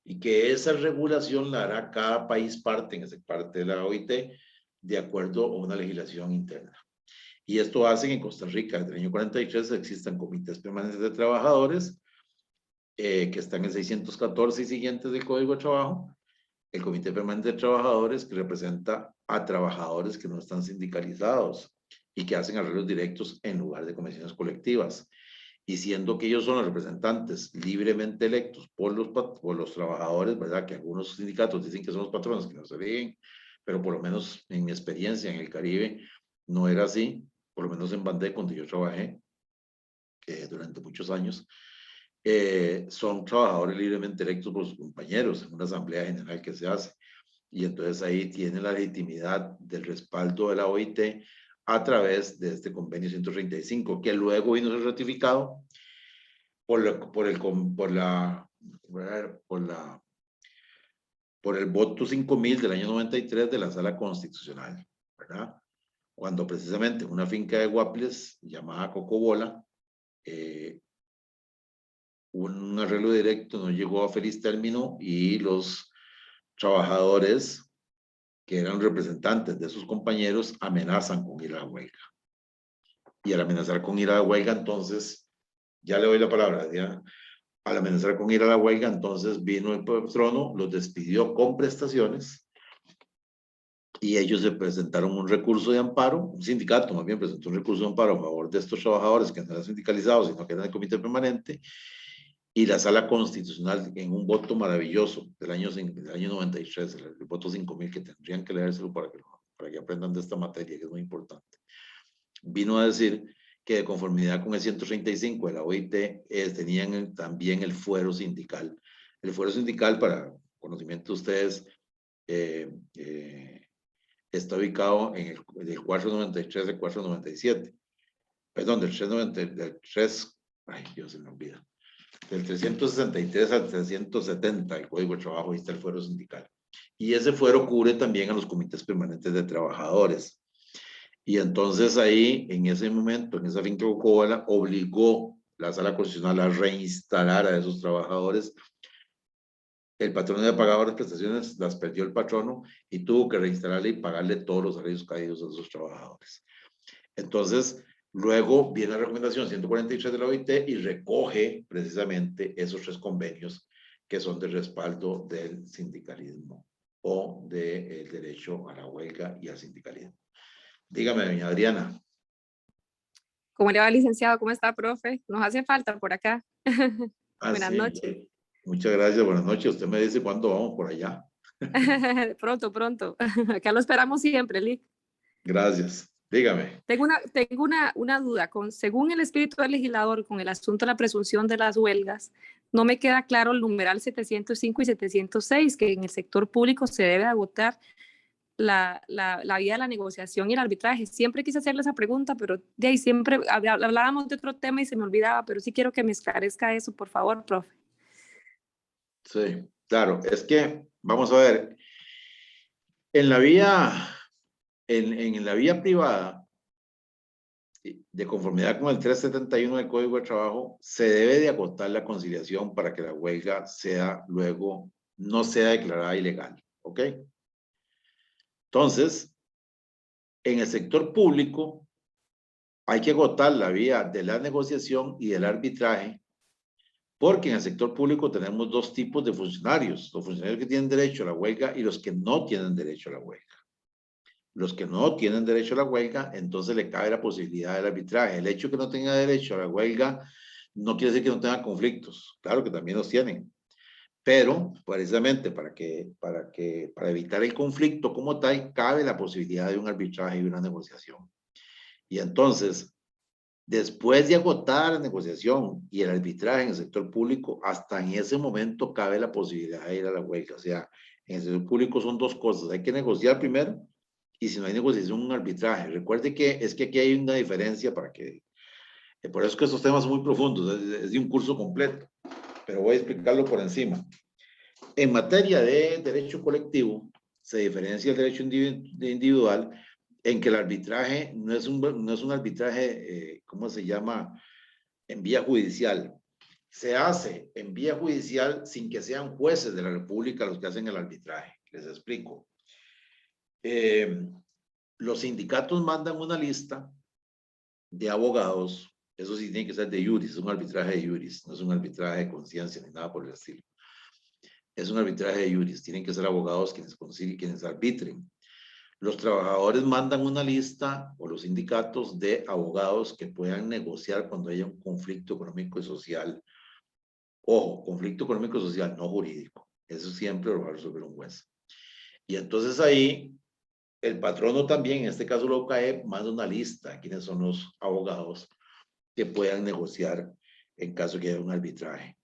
y que esa regulación la hará cada país parte, en esa parte de la OIT, de acuerdo a una legislación interna. Y esto hace que en Costa Rica, desde el año 43, existan comités permanentes de trabajadores, que están en 614 y siguientes del Código de Trabajo. El Comité Permanente de Trabajadores, que representa a trabajadores que no están sindicalizados y que hacen arreglos directos en lugar de convenciones colectivas. Y siendo que ellos son los representantes libremente electos por los trabajadores, ¿verdad? Que algunos sindicatos dicen que son los patronos, que no se ven, pero por lo menos en mi experiencia en el Caribe no era así, por lo menos en Bandec, donde yo trabajé durante muchos años. Son trabajadores libremente electos por sus compañeros en una asamblea general que se hace. Y entonces ahí tiene la legitimidad del respaldo de la OIT a través de este convenio 135, que luego vino a ser ratificado por el voto 5000 del año 93 de la Sala Constitucional, ¿verdad? Cuando precisamente una finca de Guapiles llamada Cocobola, un arreglo directo no llegó a feliz término y los trabajadores, que eran representantes de sus compañeros, amenazan con ir a la huelga. Y al amenazar con ir a la huelga, entonces, ya le doy la palabra, ¿ya? Al amenazar con ir a la huelga, entonces vino el patrono, los despidió con prestaciones y ellos se presentaron un recurso de amparo, un sindicato más bien presentó un recurso de amparo a favor de estos trabajadores que no eran sindicalizados, sino que eran del comité permanente, y la Sala Constitucional, en un voto maravilloso del año 93, el voto 5000, que tendrían que leérselo para que aprendan de esta materia, que es muy importante, vino a decir que de conformidad con el 135 de la OIT, tenían también el fuero sindical. El fuero sindical, para conocimiento de ustedes, está ubicado en el 493 del 497. Perdón, del 393, ay, Dios, se me olvida. Del 363 al 370, el Código de Trabajo, ahí está el fuero sindical. Y ese fuero cubre también a los comités permanentes de trabajadores. Y entonces ahí, en ese momento, en esa finca Cocobola, obligó la Sala Constitucional a reinstalar a esos trabajadores. El patrono de pagador de prestaciones las perdió el patrono y tuvo que reinstalarle y pagarle todos los salarios caídos a esos trabajadores. Entonces, luego viene la recomendación 143 de la OIT y recoge precisamente esos 3 convenios que son de respaldo del sindicalismo o del derecho a la huelga y al sindicalismo. Dígame, doña Adriana. ¿Cómo le va, licenciado? ¿Cómo está, profe? Nos hace falta por acá. Buenas Sí, noches. muchas gracias, buenas noches. Usted me dice cuándo vamos por allá. Pronto, pronto. Acá lo esperamos siempre, Lick. Gracias. Dígame. Tengo una duda. Según el espíritu del legislador, con el asunto de la presunción de las huelgas, no me queda claro el numeral 705 y 706, que en el sector público se debe agotar la vía de la negociación y el arbitraje. Siempre quise hacerle esa pregunta, pero de ahí siempre hablábamos de otro tema y se me olvidaba, pero sí quiero que me esclarezca eso, por favor, profe. Sí, claro, es que, vamos a ver, en la vía privada, de conformidad con el 371 del Código de Trabajo, se debe de agotar la conciliación para que la huelga luego no sea declarada ilegal, ¿ok? Entonces, en el sector público hay que agotar la vía de la negociación y del arbitraje, porque en el sector público tenemos 2 tipos de funcionarios: los funcionarios que tienen derecho a la huelga y los que no tienen derecho a la huelga. Los que no tienen derecho a la huelga, entonces le cabe la posibilidad del arbitraje. El hecho de que no tenga derecho a la huelga no quiere decir que no tenga conflictos. Claro que también los tienen. Pero precisamente para evitar el conflicto como tal, cabe la posibilidad de un arbitraje y una negociación. Y entonces, después de agotar la negociación y el arbitraje en el sector público, hasta en ese momento cabe la posibilidad de ir a la huelga. O sea, en el sector público son 2 cosas. Hay que negociar primero, y si no hay negociación, un arbitraje. Recuerde que es que aquí hay una diferencia para que... por eso es que estos temas son muy profundos, es de un curso completo, pero voy a explicarlo por encima. En materia de derecho colectivo, se diferencia el derecho individual en que el arbitraje no es un arbitraje, ¿cómo se llama? En vía judicial. Se hace en vía judicial sin que sean jueces de la República los que hacen el arbitraje. Les explico. Los sindicatos mandan una lista de abogados. Eso sí tiene que ser de juris, es un arbitraje de juris, no es un arbitraje de conciencia ni nada por el estilo. Es un arbitraje de juris, tienen que ser abogados quienes consiguen, quienes arbitren. Los trabajadores mandan una lista, o los sindicatos, de abogados que puedan negociar cuando haya un conflicto económico y social. Ojo, conflicto económico y social, no jurídico. Eso siempre lo va a resolver un juez. Y entonces ahí, el patrono también, en este caso la OCAE, manda una lista de quiénes son los abogados que puedan negociar en caso que haya un arbitraje.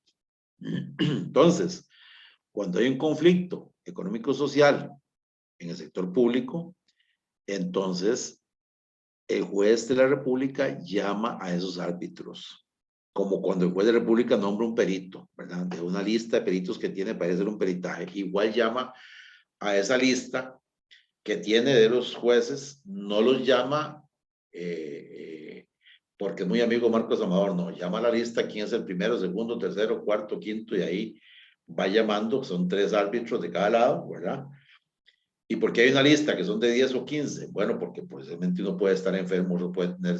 Entonces, cuando hay un conflicto económico-social en el sector público, entonces el juez de la República llama a esos árbitros, como cuando el juez de la República nombra un perito, ¿verdad? De una lista de peritos que tiene para hacer un peritaje, igual llama a esa lista que tiene de los jueces, no los llama porque es muy amigo Marcos Amador, no, llama a la lista quién es el primero, segundo, tercero, cuarto, quinto, y ahí va llamando, son 3 árbitros de cada lado, ¿verdad? ¿Y por qué hay una lista que son de 10 o 15? Bueno, porque precisamente uno puede estar enfermo, uno puede tener,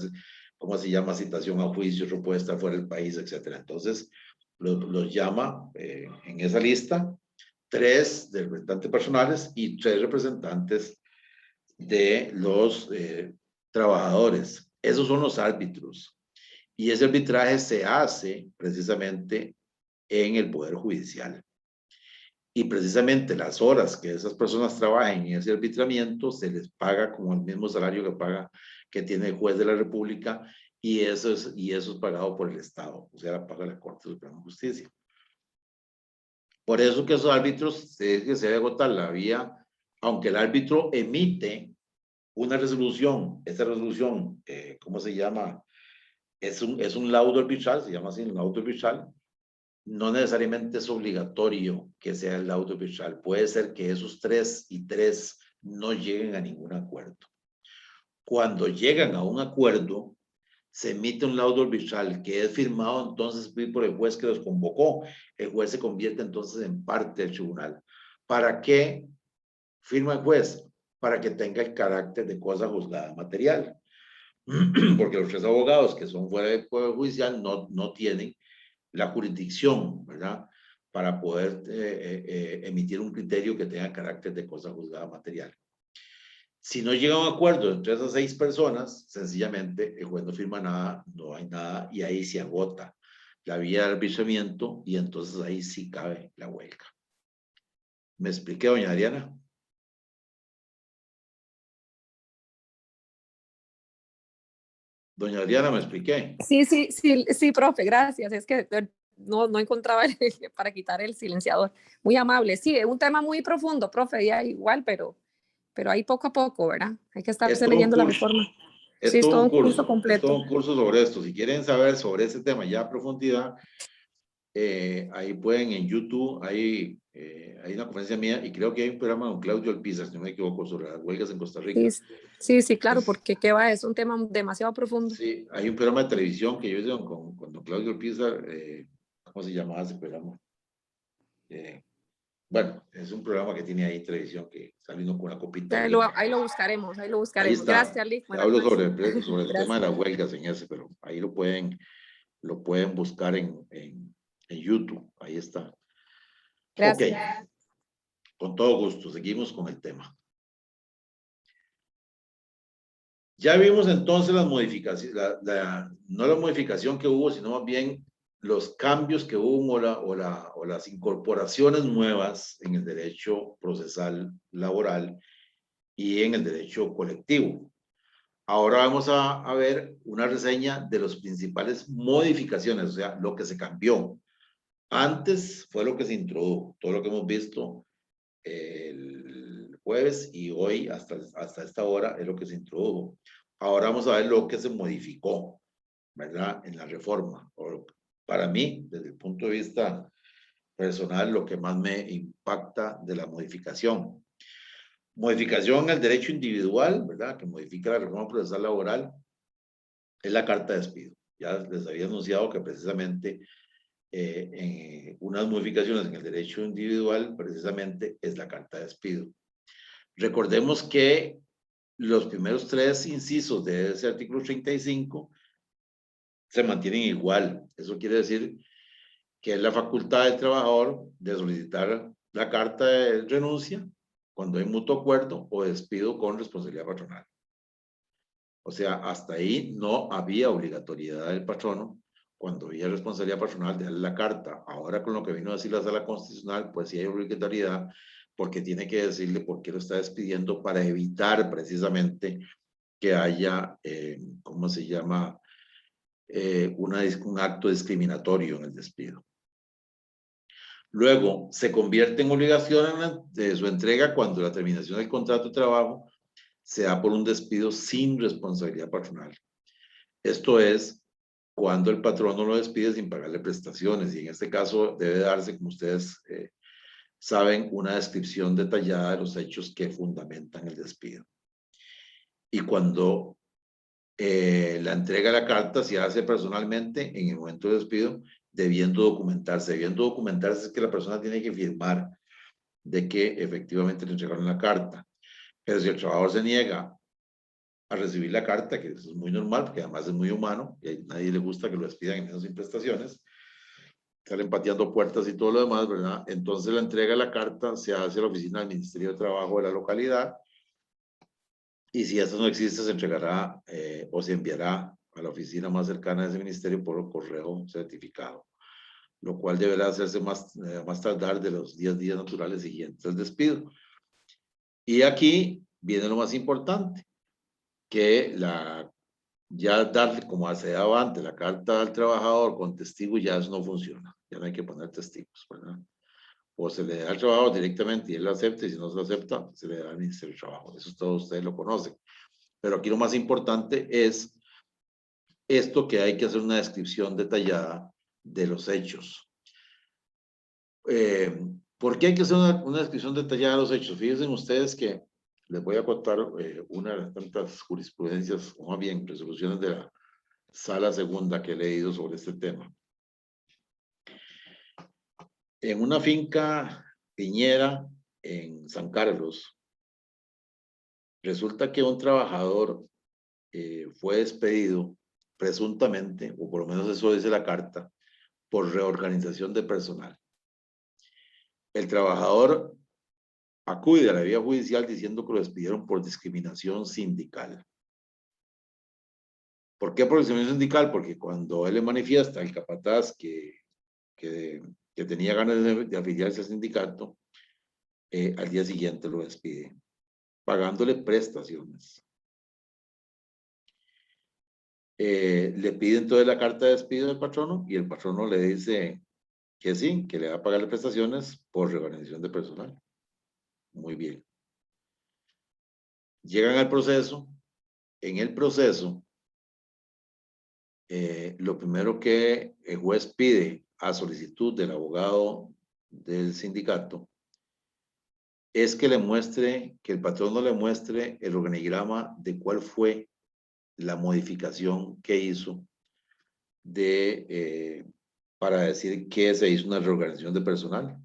¿cómo se llama?, citación a juicio, otro puede estar fuera del país, etcétera. Entonces, los llama en esa lista 3 de representantes personales y 3 representantes de los trabajadores. Esos son los árbitros. Y ese arbitraje se hace precisamente en el Poder Judicial. Y precisamente las horas que esas personas trabajen en ese arbitramiento se les paga como el mismo salario que tiene el juez de la República, y eso es pagado por el Estado, o sea, la paga la Corte Suprema de Justicia. Por eso que esos árbitros que se debe agotar la vía, aunque el árbitro emite una resolución, esa resolución, ¿cómo se llama? Es un laudo arbitral, se llama así, un laudo arbitral. No necesariamente es obligatorio que sea el laudo arbitral. Puede ser que esos 3 y 3 no lleguen a ningún acuerdo. Cuando llegan a un acuerdo, se emite un laudo arbitral que es firmado entonces por el juez que los convocó. El juez se convierte entonces en parte del tribunal. ¿Para qué firma el juez? Para que tenga el carácter de cosa juzgada material. Porque los 3 abogados que son fuera del Poder Judicial no tienen la jurisdicción, ¿verdad?, para poder emitir un criterio que tenga carácter de cosa juzgada material. Si no llega a un acuerdo entre esas 6 personas, sencillamente el juez no firma nada, no hay nada, y ahí se agota la vía de arbitramiento, y entonces ahí sí cabe la huelga. ¿Me expliqué, doña Adriana? Doña Adriana, ¿me expliqué? Sí, profe, gracias. Es que no encontraba para quitar el silenciador. Muy amable. Sí, es un tema muy profundo, profe, ya igual, pero ahí poco a poco, ¿verdad? Hay que estarse leyendo la reforma. Es Sí, es todo todo un un curso curso, completo. es todo un curso sobre esto. Si quieren saber sobre ese tema ya a profundidad, ahí pueden en YouTube, hay una conferencia mía, y creo que hay un programa con Claudio Alpizar, si no me equivoco, sobre las huelgas en Costa Rica. Sí, claro, porque ¿qué va? Es un tema demasiado profundo. Sí, hay un programa de televisión que yo hice con don Claudio Alpizar, ¿cómo se llamaba ese programa? Bueno, es un programa que tiene ahí en televisión, que saliendo con una copita. Ahí lo buscaremos, Ahí está. Gracias, Lick. Hablo sobre el tema de las huelgas en ese, pero ahí lo pueden buscar en YouTube. Ahí está. Gracias. Ok, con todo gusto, seguimos con el tema. Ya vimos entonces las modificaciones, no la modificación que hubo, sino más bien los cambios que hubo o las incorporaciones nuevas en el derecho procesal laboral y en el derecho colectivo. Ahora vamos a ver una reseña de las principales modificaciones, o sea, lo que se cambió. Antes fue lo que se introdujo, todo lo que hemos visto el jueves y hoy hasta esta hora es lo que se introdujo. Ahora vamos a ver lo que se modificó, ¿verdad?, en la reforma. Para mí, desde el punto de vista personal, lo que más me impacta de la modificación. Modificación al derecho individual, ¿verdad? Que modifica la reforma procesal laboral, es la carta de despido. Ya les había anunciado que precisamente unas modificaciones en el derecho individual, precisamente es la carta de despido. Recordemos que los primeros 3 incisos de ese artículo 35 se mantienen igual. Eso quiere decir que es la facultad del trabajador de solicitar la carta de renuncia cuando hay mutuo acuerdo o despido con responsabilidad patronal. O sea, hasta ahí no había obligatoriedad del patrono cuando había responsabilidad patronal de darle la carta. Ahora con lo que vino a decir la Sala Constitucional, pues sí hay obligatoriedad porque tiene que decirle por qué lo está despidiendo para evitar precisamente que haya, ¿cómo se llama? Un acto discriminatorio en el despido. Luego, se convierte en obligación de su entrega cuando la terminación del contrato de trabajo se da por un despido sin responsabilidad patronal. Esto es cuando el patrono lo despide sin pagarle prestaciones, y en este caso debe darse, como ustedes saben, una descripción detallada de los hechos que fundamentan el despido. Y cuando la entrega de la carta se hace personalmente en el momento del despido, debiendo documentarse. Debiendo documentarse es que la persona tiene que firmar de que efectivamente le entregaron la carta. Pero si el trabajador se niega a recibir la carta, que eso es muy normal, porque además es muy humano, y a nadie le gusta que lo despidan y menos sin prestaciones, salen pateando puertas y todo lo demás, ¿verdad? Entonces la entrega de la carta se hace a la oficina del Ministerio de Trabajo de la localidad, y si eso no existe, se entregará o se enviará a la oficina más cercana de ese ministerio por correo certificado, lo cual deberá hacerse más tardar de los 10 días naturales siguientes al despido. Y aquí viene lo más importante, que ya darle, como se daba antes, la carta al trabajador con testigo, ya eso no funciona. Ya no hay que poner testigos, ¿verdad? O se le da al trabajador directamente y él lo acepta, y si no se lo acepta, se le da al Ministerio de Trabajo. Eso todos ustedes lo conocen. Pero aquí lo más importante es esto, que hay que hacer una descripción detallada de los hechos. ¿Por qué hay que hacer una descripción detallada de los hechos? Fíjense ustedes que les voy a contar una de las tantas jurisprudencias, o más bien resoluciones de la Sala Segunda que he leído sobre este tema. En una finca piñera en San Carlos, resulta que un trabajador fue despedido presuntamente, o por lo menos eso dice la carta, por reorganización de personal. El trabajador acude a la vía judicial diciendo que lo despidieron por discriminación sindical. ¿Por qué por discriminación sindical? Porque cuando él le manifiesta al capataz que tenía ganas de afiliarse al sindicato, al día siguiente lo despide, pagándole prestaciones. Le pide entonces la carta de despido del patrono, y el patrono le dice que sí, que le va a pagar las prestaciones por reorganización de personal. Muy bien. Llegan al proceso. En el proceso, lo primero que el juez pide a solicitud del abogado del sindicato es que le muestre, que el patrono le muestre el organigrama de cuál fue la modificación que hizo para decir que se hizo una reorganización de personal.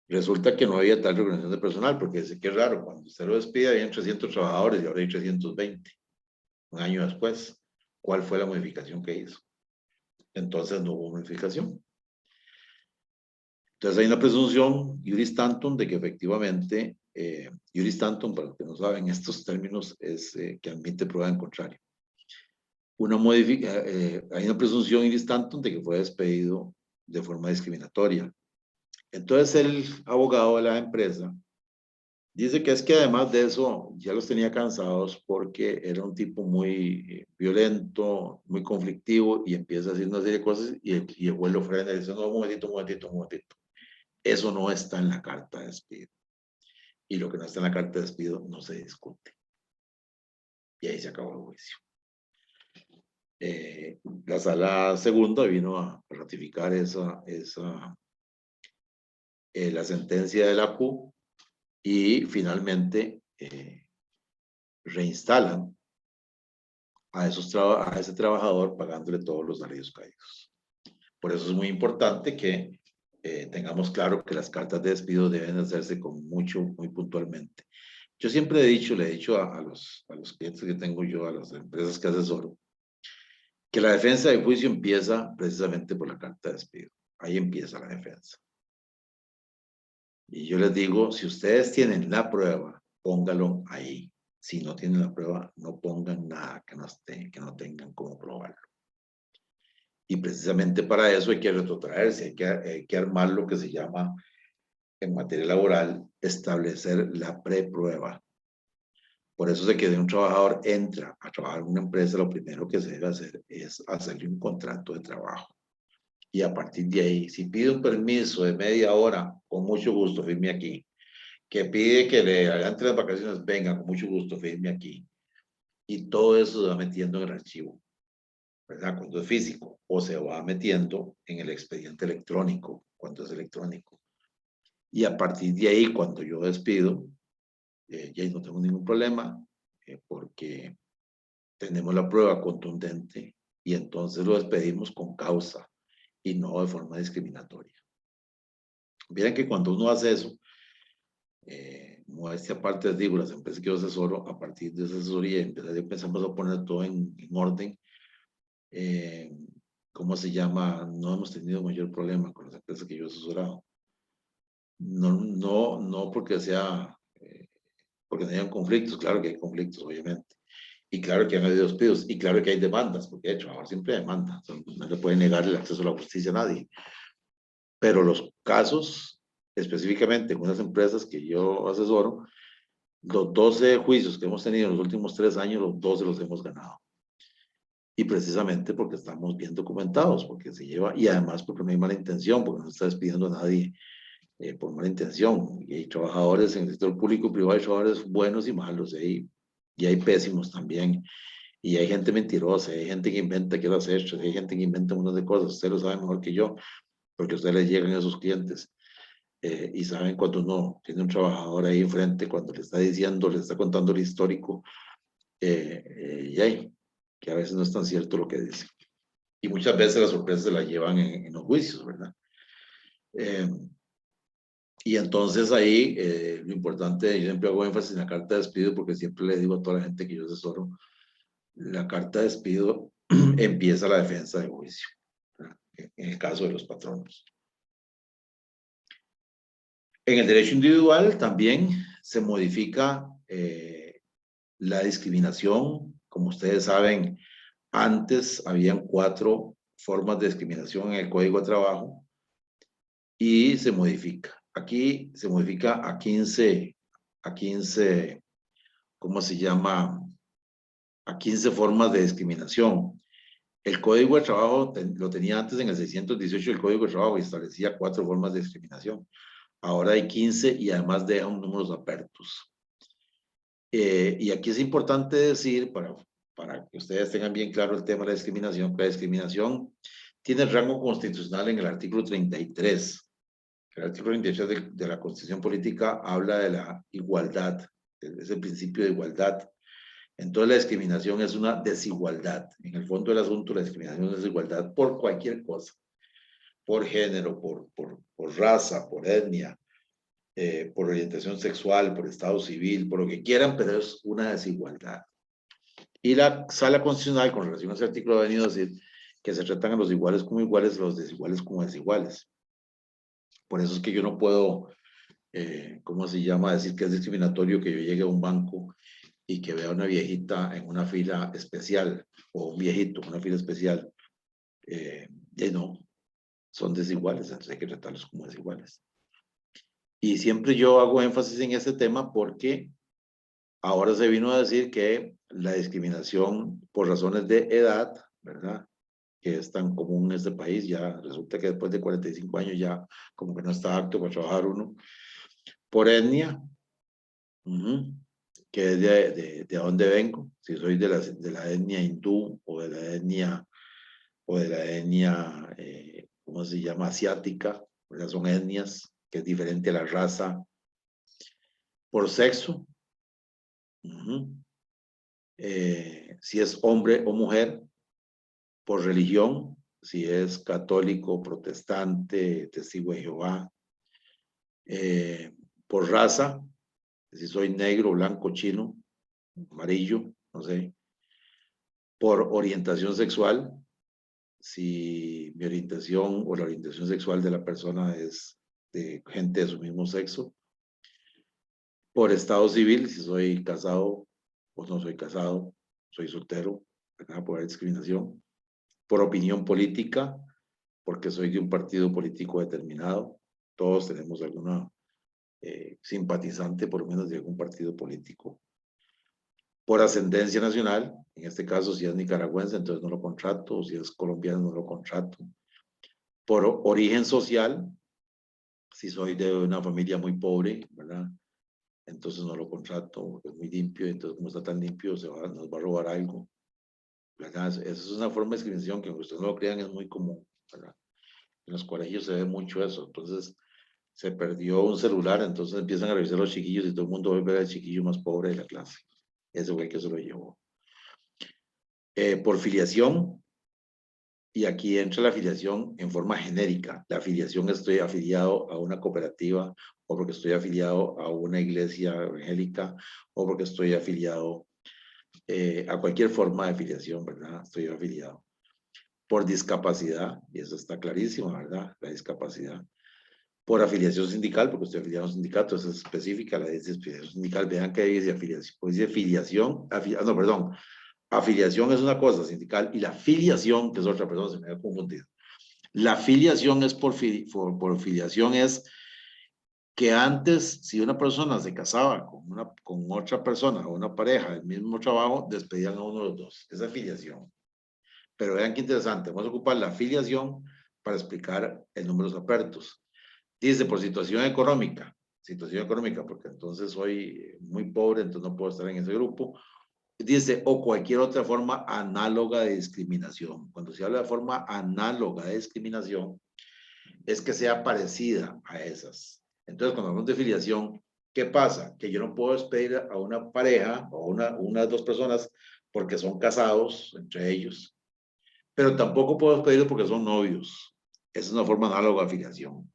Resulta que no había tal reorganización de personal, porque es que es raro, cuando usted lo despide habían 300 trabajadores y ahora hay 320, un año después. ¿Cuál fue la modificación que hizo? Entonces no hubo modificación. Entonces hay una presunción iuris tantum de que efectivamente, iuris tantum, para los que no saben estos términos, es que admite prueba en contrario. Hay una presunción iuris tantum de que fue despedido de forma discriminatoria. Entonces el abogado de la empresa dice que es que además de eso ya los tenía cansados porque era un tipo muy violento, muy conflictivo, y empieza a decir una serie de cosas, y el juez lo frena y dice: no, un momentito. Eso no está en la carta de despido. Y lo que no está en la carta de despido no se discute. Y ahí se acabó el juicio. La Sala Segunda vino a ratificar la sentencia de la CU, y finalmente reinstalan a ese trabajador pagándole todos los salarios caídos. Por eso es muy importante que tengamos claro que las cartas de despido deben hacerse muy puntualmente. Yo siempre he dicho, le he dicho a los clientes que tengo yo, a las empresas que asesoro, que la defensa de juicio empieza precisamente por la carta de despido. Ahí empieza la defensa. Y yo les digo, si ustedes tienen la prueba, póngalo ahí. Si no tienen la prueba, no pongan nada que no tengan cómo probarlo. Y precisamente para eso hay que retrotraerse, hay que armar lo que se llama, en materia laboral, establecer la preprueba. Por eso es que un trabajador entra a trabajar en una empresa, lo primero que se debe hacer es hacerle un contrato de trabajo. Y a partir de ahí, si pide un permiso de media hora, con mucho gusto, firme aquí. Que pide que le adelante las vacaciones, venga, con mucho gusto, firme aquí. Y todo eso se va metiendo en el archivo, ¿verdad? Cuando es físico, o se va metiendo en el expediente electrónico, cuando es electrónico. Y a partir de ahí, cuando yo despido, ya no tengo ningún problema, porque tenemos la prueba contundente y entonces lo despedimos con causa y no de forma discriminatoria. Miren que cuando uno hace eso, modestia aparte, les digo, las empresas que yo asesoro, a partir de esa asesoría, empezamos a poner todo en orden. ¿Cómo se llama? No hemos tenido mayor problema con las empresas que yo he asesorado. No porque porque no hayan conflictos, claro que hay conflictos, obviamente. Y claro que han habido despidos, y claro que hay demandas, porque de hecho ahora siempre hay demanda. No le puede negar el acceso a la justicia a nadie. Pero los casos, específicamente con las empresas que yo asesoro, los 12 juicios que hemos tenido en los últimos 3 años, los 12 los hemos ganado. Y precisamente porque estamos bien documentados, porque se lleva, y además porque no hay mala intención, porque no está despidiendo a nadie por mala intención. Y hay trabajadores en el sector público y privado, hay trabajadores buenos y malos, y hay pésimos también. Y hay gente mentirosa, hay gente que inventa que lo hace hecho, hay gente que inventa un montón de cosas. Usted lo sabe mejor que yo, porque a usted le llegan a esos clientes. Y saben cuando uno tiene un trabajador ahí enfrente, cuando le está diciendo, le está contando el histórico, y hay, que a veces no es tan cierto lo que dice. Y muchas veces las sorpresas se las llevan en los juicios, ¿verdad? Y entonces ahí lo importante, yo siempre hago énfasis en la carta de despido, porque siempre le digo a toda la gente que yo asesoro, la carta de despido empieza la defensa de juicio, ¿verdad? En el caso de los patronos. En el derecho individual también se modifica la discriminación. Como ustedes saben, antes habían 4 formas de discriminación en el Código de Trabajo y se modifica. Aquí se modifica a 15, ¿cómo se llama? A 15 formas de discriminación. El Código de Trabajo lo tenía antes en el 618 el Código de Trabajo y establecía 4 formas de discriminación. Ahora hay 15 y además deja un números apertos. Y aquí es importante decir, para que ustedes tengan bien claro el tema de la discriminación, que la discriminación tiene rango constitucional en el artículo 33. El artículo 33 de la Constitución Política habla de la igualdad, es el principio de igualdad. Entonces la discriminación es una desigualdad. En el fondo del asunto, la discriminación es desigualdad por cualquier cosa, por género, por raza, por etnia, por orientación sexual, por estado civil, por lo que quieran, pero es una desigualdad. Y la Sala Constitucional, con relación a ese artículo, ha venido a decir que se tratan a los iguales como iguales, los desiguales como desiguales. Por eso es que yo no puedo, ¿cómo se llama?, decir que es discriminatorio que yo llegue a un banco y que vea a una viejita en una fila especial, o un viejito en una fila especial. No, son desiguales, entonces hay que tratarlos como desiguales. Y siempre yo hago énfasis en este tema porque ahora se vino a decir que la discriminación por razones de edad, ¿verdad?, que es tan común en este país, ya resulta que después de 45 años ya como que no está apto para trabajar uno. Por etnia, que es de dónde vengo, si soy de la etnia hindú o de la etnia, ¿cómo se llama?, asiática, ¿verdad? Son etnias, que es diferente a la raza. por sexo, si es hombre o mujer, por religión, si es católico, protestante, testigo de Jehová, por raza, si soy negro, blanco, chino, amarillo, no sé, por orientación sexual, si mi orientación o la orientación sexual de la persona es de gente de su mismo sexo, por estado civil, si soy casado o no soy casado, soy soltero, acá por discriminación, por opinión política, porque soy de un partido político determinado, todos tenemos alguna simpatizante por lo menos de algún partido político, por ascendencia nacional, en este caso si es nicaragüense entonces no lo contrato, o si es colombiano no lo contrato, por origen social, si soy de una familia muy pobre, ¿verdad? Entonces no lo contrato, porque es muy limpio, entonces como está tan limpio nos va a robar algo, ¿verdad? Esa es una forma de discriminación que aunque ustedes no lo crean es muy común, ¿verdad? En los colegios se ve mucho eso, entonces se perdió un celular, entonces empiezan a revisar los chiquillos y todo el mundo ve a ver al chiquillo más pobre de la clase. Ese fue el que se lo llevó. Por filiación, y aquí entra la afiliación en forma genérica. La afiliación estoy afiliado a una cooperativa, o porque estoy afiliado a una iglesia evangélica, o porque estoy afiliado a cualquier forma de afiliación, ¿verdad? Estoy afiliado. Por discapacidad, y eso está clarísimo, ¿verdad? La discapacidad. Por afiliación sindical, porque estoy afiliado a un sindicato, eso es específica, la afiliación sindical. Vean que dice afiliación, pues dice filiación, no, perdón, afiliación es una cosa sindical y la filiación, que es otra, perdón, se me ha confundido. La filiación es por filiación es que antes, si una persona se casaba con otra persona o una pareja del mismo trabajo, despedían a uno de los dos. Esa es filiación. Pero vean qué interesante, vamos a ocupar la filiación para explicar el número de apertos. Dice, por situación económica, porque entonces soy muy pobre, entonces no puedo estar en ese grupo. Dice, o cualquier otra forma análoga de discriminación. Cuando se habla de forma análoga de discriminación, es que sea parecida a esas. Entonces, cuando hablamos de filiación, ¿qué pasa? Que yo no puedo despedir a una pareja o una de dos personas porque son casados entre ellos, pero tampoco puedo despedirlos porque son novios. Esa es una forma análoga de filiación.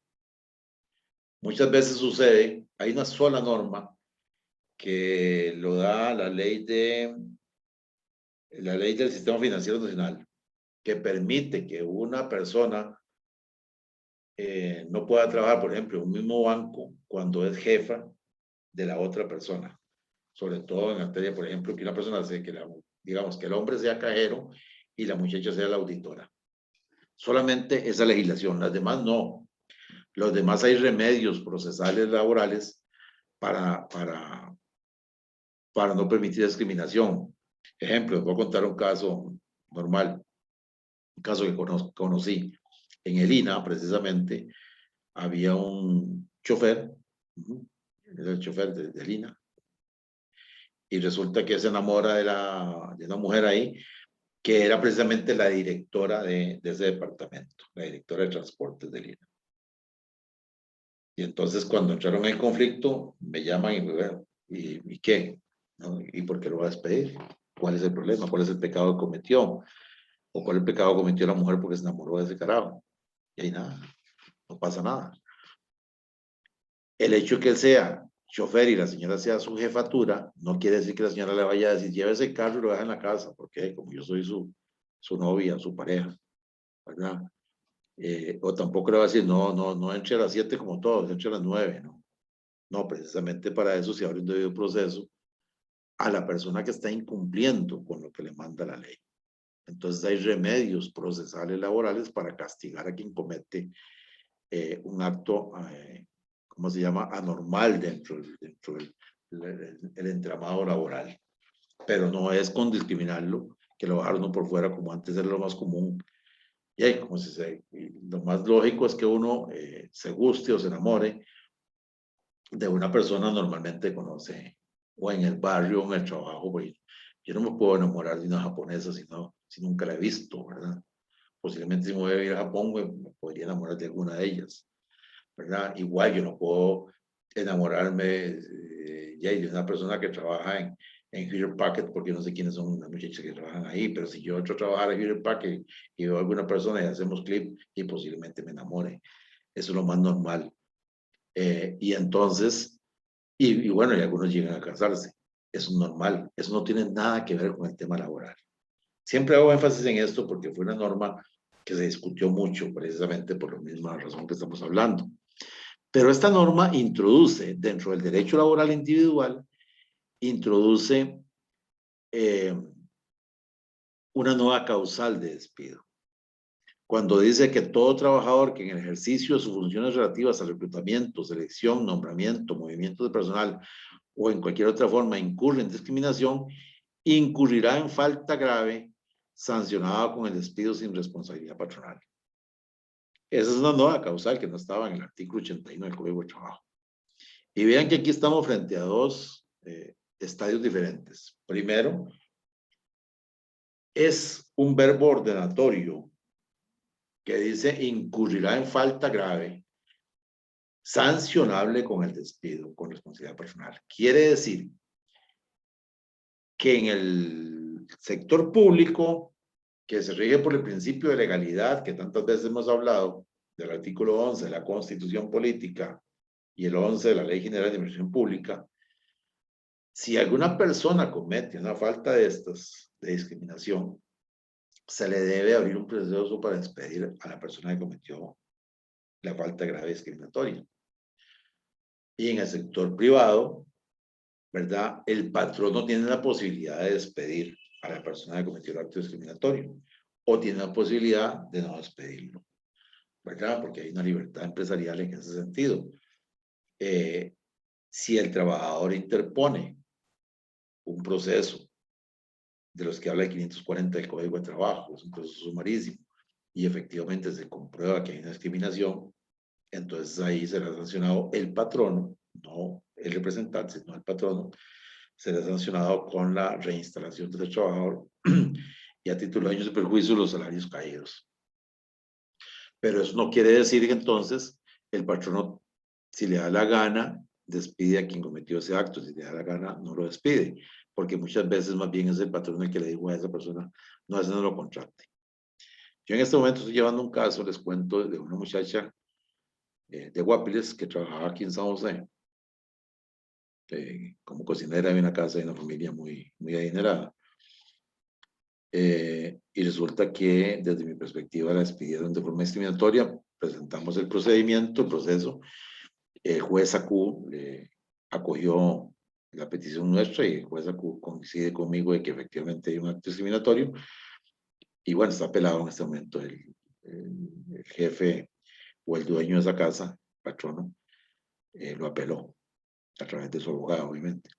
Muchas veces sucede, hay una sola norma que lo da la ley del Sistema Financiero Nacional, que permite que una persona no pueda trabajar, por ejemplo, en un mismo banco cuando es jefa de la otra persona. Sobre todo en materia, por ejemplo, que una persona digamos que el hombre sea cajero y la muchacha sea la auditora. Solamente esa legislación, las demás no. Los demás hay remedios procesales laborales para no permitir discriminación. Ejemplo, voy a contar un caso normal, un caso que conocí. En el INA, precisamente, había un chofer, era el chofer del INA, y resulta que se enamora de una mujer ahí, que era precisamente la directora de ese departamento, la directora de transportes del INA. Y entonces cuando entraron en conflicto, me llaman y me ven, ¿y qué? ¿No? ¿Y por qué lo va a despedir? ¿Cuál es el problema? ¿Cuál es el pecado que cometió? ¿O cuál es el pecado que cometió la mujer porque se enamoró de ese carajo? Y ahí nada, no pasa nada. El hecho de que él sea chofer y la señora sea su jefatura, no quiere decir que la señora le vaya a decir, lleve ese carro y lo deja en la casa, porque como yo soy su novia, su pareja, ¿verdad? O tampoco le va a decir, no entre a las 7 como todos, entre a las 9, ¿no? No, precisamente para eso se abre un debido proceso a la persona que está incumpliendo con lo que le manda la ley. Entonces hay remedios procesales laborales para castigar a quien comete un acto, ¿cómo se llama? Anormal dentro del entramado laboral. Pero no es con discriminarlo, que lo bajaron por fuera como antes era lo más común. Y ahí, lo más lógico es que uno se guste o se enamore de una persona normalmente conoce, o en el barrio, o en el trabajo. Pues, yo no me puedo enamorar de una japonesa si nunca la he visto, ¿verdad? Posiblemente si me voy a ir a Japón, me podría enamorar de alguna de ellas, ¿verdad? Igual yo no puedo enamorarme de una persona que trabaja en Hewlett Packard, porque no sé quiénes son las muchachas que trabajan ahí, pero si yo entro a trabajar en Hewlett Packard y veo a alguna persona y hacemos clip, y posiblemente me enamore. Eso es lo más normal. Y entonces, y bueno, y algunos llegan a casarse. Eso es normal. Eso no tiene nada que ver con el tema laboral. Siempre hago énfasis en esto porque fue una norma que se discutió mucho, precisamente por la misma razón que estamos hablando. Pero esta norma introduce, dentro del derecho laboral individual, introduce una nueva causal de despido. Cuando dice que todo trabajador que en el ejercicio de sus funciones relativas al reclutamiento, selección, nombramiento, movimiento de personal o en cualquier otra forma incurre en discriminación, incurrirá en falta grave sancionada con el despido sin responsabilidad patronal. Esa es una nueva causal que no estaba en el artículo 81 del Código de Trabajo. Y vean que aquí estamos frente a dos estadios diferentes. Primero, es un verbo ordenatorio que dice incurrirá en falta grave, sancionable con el despido, con responsabilidad personal. Quiere decir que en el sector público, que se rige por el principio de legalidad, que tantas veces hemos hablado, del artículo 11 de la Constitución Política y el 11 de la Ley General de Administración Pública, si alguna persona comete una falta de estas, de discriminación, se le debe abrir un proceso para despedir a la persona que cometió la falta grave discriminatoria. Y en el sector privado, ¿verdad? El patrón no tiene la posibilidad de despedir a la persona que cometió el acto discriminatorio o tiene la posibilidad de no despedirlo, ¿verdad? Porque hay una libertad empresarial en ese sentido. Si el trabajador interpone un proceso de los que habla el 540 del Código de Trabajo, es un proceso sumarísimo, y efectivamente se comprueba que hay una discriminación, entonces ahí será sancionado el patrono, no el representante, sino el patrono, será sancionado con la reinstalación del trabajador y a título de daños y perjuicios los salarios caídos. Pero eso no quiere decir que entonces el patrono, si le da la gana, despide a quien cometió ese acto, si le da la gana, no lo despide, porque muchas veces más bien es el patrón el que le dijo a esa persona, no, ese no lo contrate. Yo en este momento estoy llevando un caso, les cuento, de una muchacha de Guapiles que trabajaba aquí en San José, como cocinera de una casa de una familia muy, muy adinerada. Y resulta que desde mi perspectiva la despidieron de forma discriminatoria, presentamos el procedimiento, el proceso, el juez ACU acogió la petición nuestra y el juez ACU coincide conmigo de que efectivamente hay un acto discriminatorio y bueno, está apelado en este momento el jefe o el dueño de esa casa, patrono, lo apeló a través de su abogado, obviamente.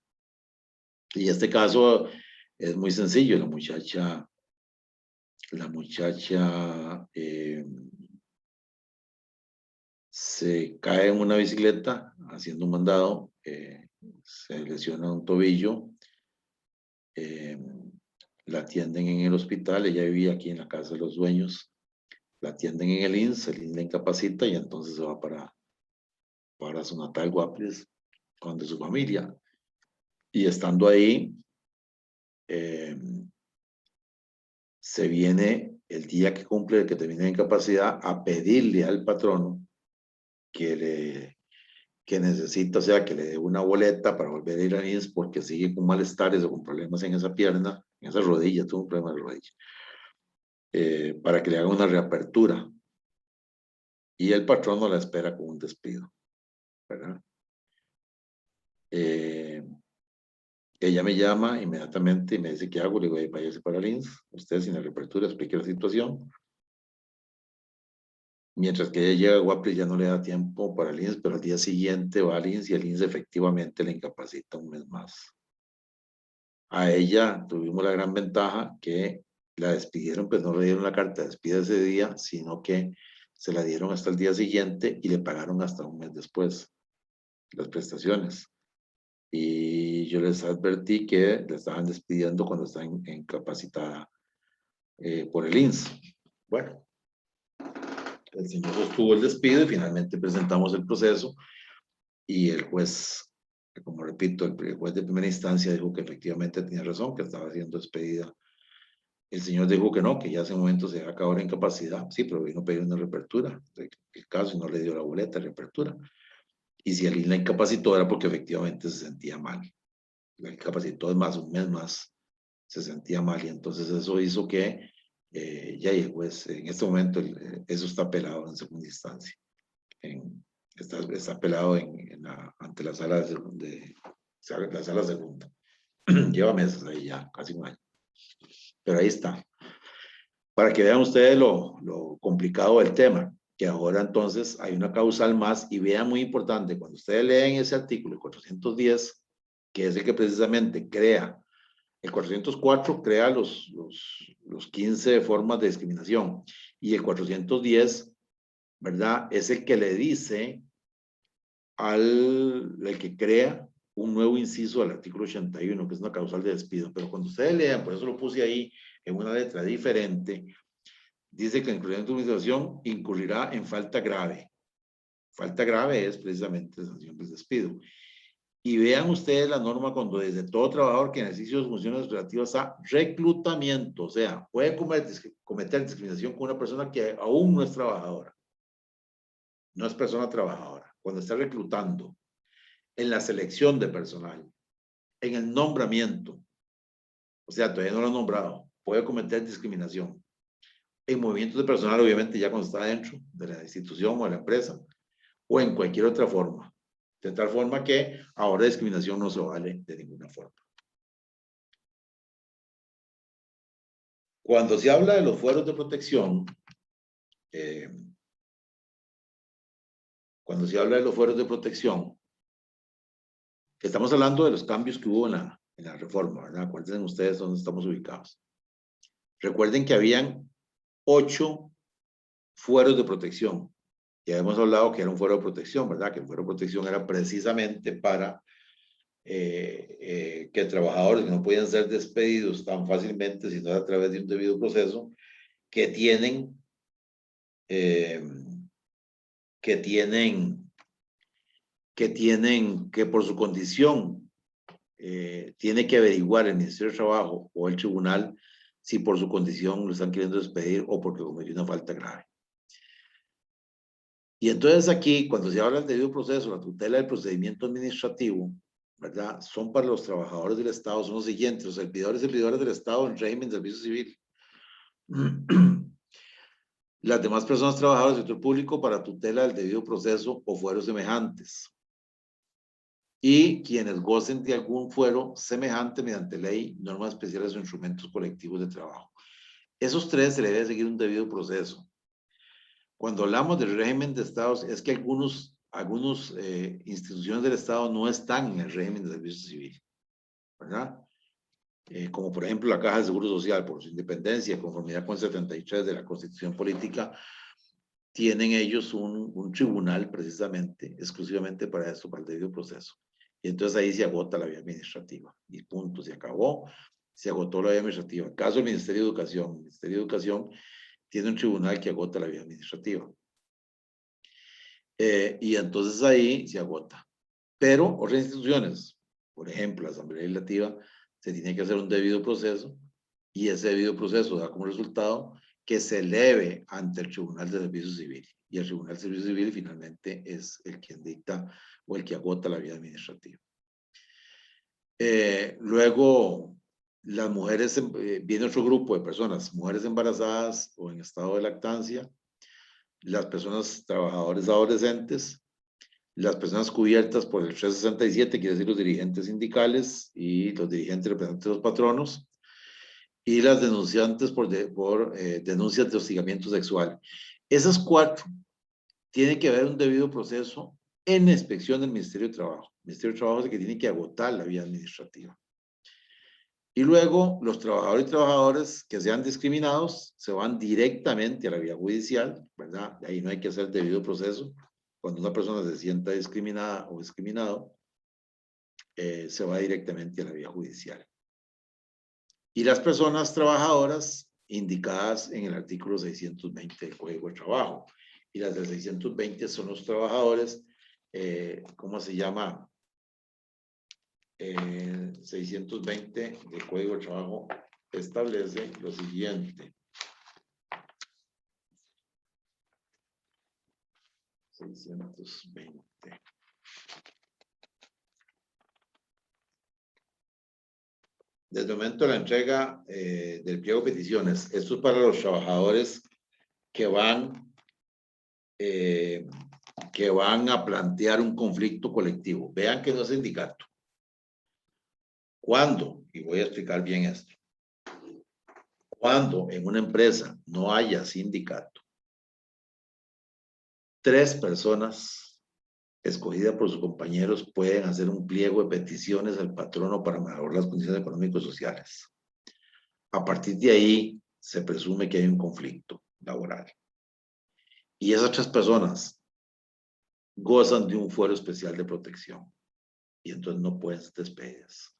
Y este caso es muy sencillo, la muchacha se cae en una bicicleta haciendo un mandado, se lesiona un tobillo, la atienden en el hospital, ella vivía aquí en la casa de los dueños, la atienden en el INSS la incapacita y entonces se va para su natal Guapiles, con de su familia. Y estando ahí, se viene el día que cumple, que termina la incapacidad, a pedirle al patrono que necesita, o sea, que le dé una boleta para volver a ir a INSS porque sigue con malestares o con problemas en esa pierna, en esa rodilla, tuvo un problema de rodilla, para que le haga una reapertura. Y el patrono la espera con un despido, ¿verdad? Ella me llama inmediatamente y me dice, ¿qué hago? Le digo, váyase para el INSS, usted sin la reapertura explique la situación. Mientras que ella llega a Guapiles ya no le da tiempo para el INSS, pero al día siguiente va al INSS y el INSS efectivamente le incapacita un mes más. A ella tuvimos la gran ventaja que la despidieron, pues no le dieron la carta de despido ese día, sino que se la dieron hasta el día siguiente y le pagaron hasta un mes después las prestaciones. Y yo les advertí que la estaban despidiendo cuando está incapacitada por el INSS. Bueno, el señor sostuvo el despido y finalmente presentamos el proceso Y el juez, como repito, el juez de primera instancia dijo que efectivamente tenía razón, que estaba siendo despedida. El señor dijo que no, que ya hace un momento se acabó la incapacidad. Sí, pero vino a pedir una reapertura el caso y no le dio la boleta de reapertura. Y si alguien la incapacitó era porque efectivamente se sentía mal. La incapacitó, es más, un mes más, se sentía mal. Y entonces eso hizo que ya el juez, en este momento, eso está apelado en segunda instancia. Está apelado ante la sala la sala segunda. Lleva meses ahí ya, casi un año. Pero ahí está. Para que vean ustedes lo complicado del tema, que ahora entonces hay una causal más, y vean muy importante, cuando ustedes leen ese artículo 410, que es el que precisamente crea, el 404 crea los 15 formas de discriminación, y el 410, ¿verdad? Es el que le dice el que crea un nuevo inciso al artículo 81, que es una causal de despido. Pero cuando ustedes lean, por eso lo puse ahí en una letra diferente, dice que la incursión de utilización incurrirá en falta grave. Falta grave es precisamente la sanción del despido. Y vean ustedes la norma cuando dice todo trabajador que en ejercicio de funciones relativas a reclutamiento, o sea, puede cometer discriminación con una persona que aún no es trabajadora. No es persona trabajadora. Cuando está reclutando, en la selección de personal, en el nombramiento, o sea, todavía no lo han nombrado, puede cometer discriminación. En movimientos de personal, obviamente, ya cuando está dentro de la institución o de la empresa, o en cualquier otra forma. De tal forma que ahora discriminación no se vale de ninguna forma. Cuando se habla de los fueros de protección, estamos hablando de los cambios que hubo en la reforma, ¿verdad? Acuérdense ustedes dónde estamos ubicados. Recuerden que habían 8 fueros de protección. Ya hemos hablado que era un fuero de protección, ¿verdad? Que el fuero de protección era precisamente para que trabajadores que no podían ser despedidos tan fácilmente, sino a través de un debido proceso, que por su condición tiene que averiguar el Ministerio de Trabajo o el tribunal si por su condición lo están queriendo despedir o porque cometió una falta grave. Y entonces aquí, cuando se habla del debido proceso, la tutela del procedimiento administrativo, ¿verdad? Son para los trabajadores del Estado, son los siguientes: los servidores y servidoras del Estado en régimen de servicio civil. Las demás personas trabajadoras del sector público para tutela del debido proceso o fueros semejantes. Y quienes gocen de algún fuero semejante mediante ley, normas especiales o instrumentos colectivos de trabajo. Esos 3 se le debe seguir un debido proceso. Cuando hablamos del régimen de estados, es que algunas instituciones del Estado no están en el régimen de servicio civil, ¿verdad? Como por ejemplo la Caja de Seguro Social, por su independencia, conformidad con 73 de la Constitución Política, tienen ellos un tribunal precisamente, exclusivamente para esto, para el debido proceso. Y entonces ahí se agota la vía administrativa. Y punto, se acabó, se agotó la vía administrativa. En caso del Ministerio de Educación, el Ministerio de Educación tiene un tribunal que agota la vía administrativa. Y entonces ahí se agota. Pero otras instituciones, por ejemplo, la Asamblea Legislativa, se tiene que hacer un debido proceso, y ese debido proceso da como resultado que se eleve ante el Tribunal de Servicio Civil. Y el Tribunal de Servicio Civil finalmente es el quien dicta o el que agota la vía administrativa. Luego, las mujeres, viene otro grupo de personas, mujeres embarazadas o en estado de lactancia, las personas trabajadoras adolescentes, las personas cubiertas por el 367, quiere decir los dirigentes sindicales y los dirigentes representantes de los patronos, y las denunciantes por denuncias de hostigamiento sexual. Esas 4 tienen que haber un debido proceso en la inspección del Ministerio de Trabajo. El Ministerio de Trabajo es el que tiene que agotar la vía administrativa. Y luego los trabajadores y trabajadoras que sean discriminados se van directamente a la vía judicial, ¿verdad? Ahí no hay que hacer debido proceso. Cuando una persona se sienta discriminada o discriminado, se va directamente a la vía judicial. Y las personas trabajadoras indicadas en el artículo 620 del Código de Trabajo. Y las del 620 son los trabajadores ¿cómo se llama? 620 del Código de Trabajo establece lo siguiente. 620. Desde el momento de la entrega del pliego de peticiones, esto es para los trabajadores que van a plantear un conflicto colectivo. Vean que no es sindicato. ¿Cuándo? Y voy a explicar bien esto. Cuando en una empresa no haya sindicato, 3 personas escogidas por sus compañeros pueden hacer un pliego de peticiones al patrono para mejorar las condiciones económicas y sociales. A partir de ahí se presume que hay un conflicto laboral. Y esas 3 personas gozan de un fuero especial de protección. Y entonces no pueden ser despedidas.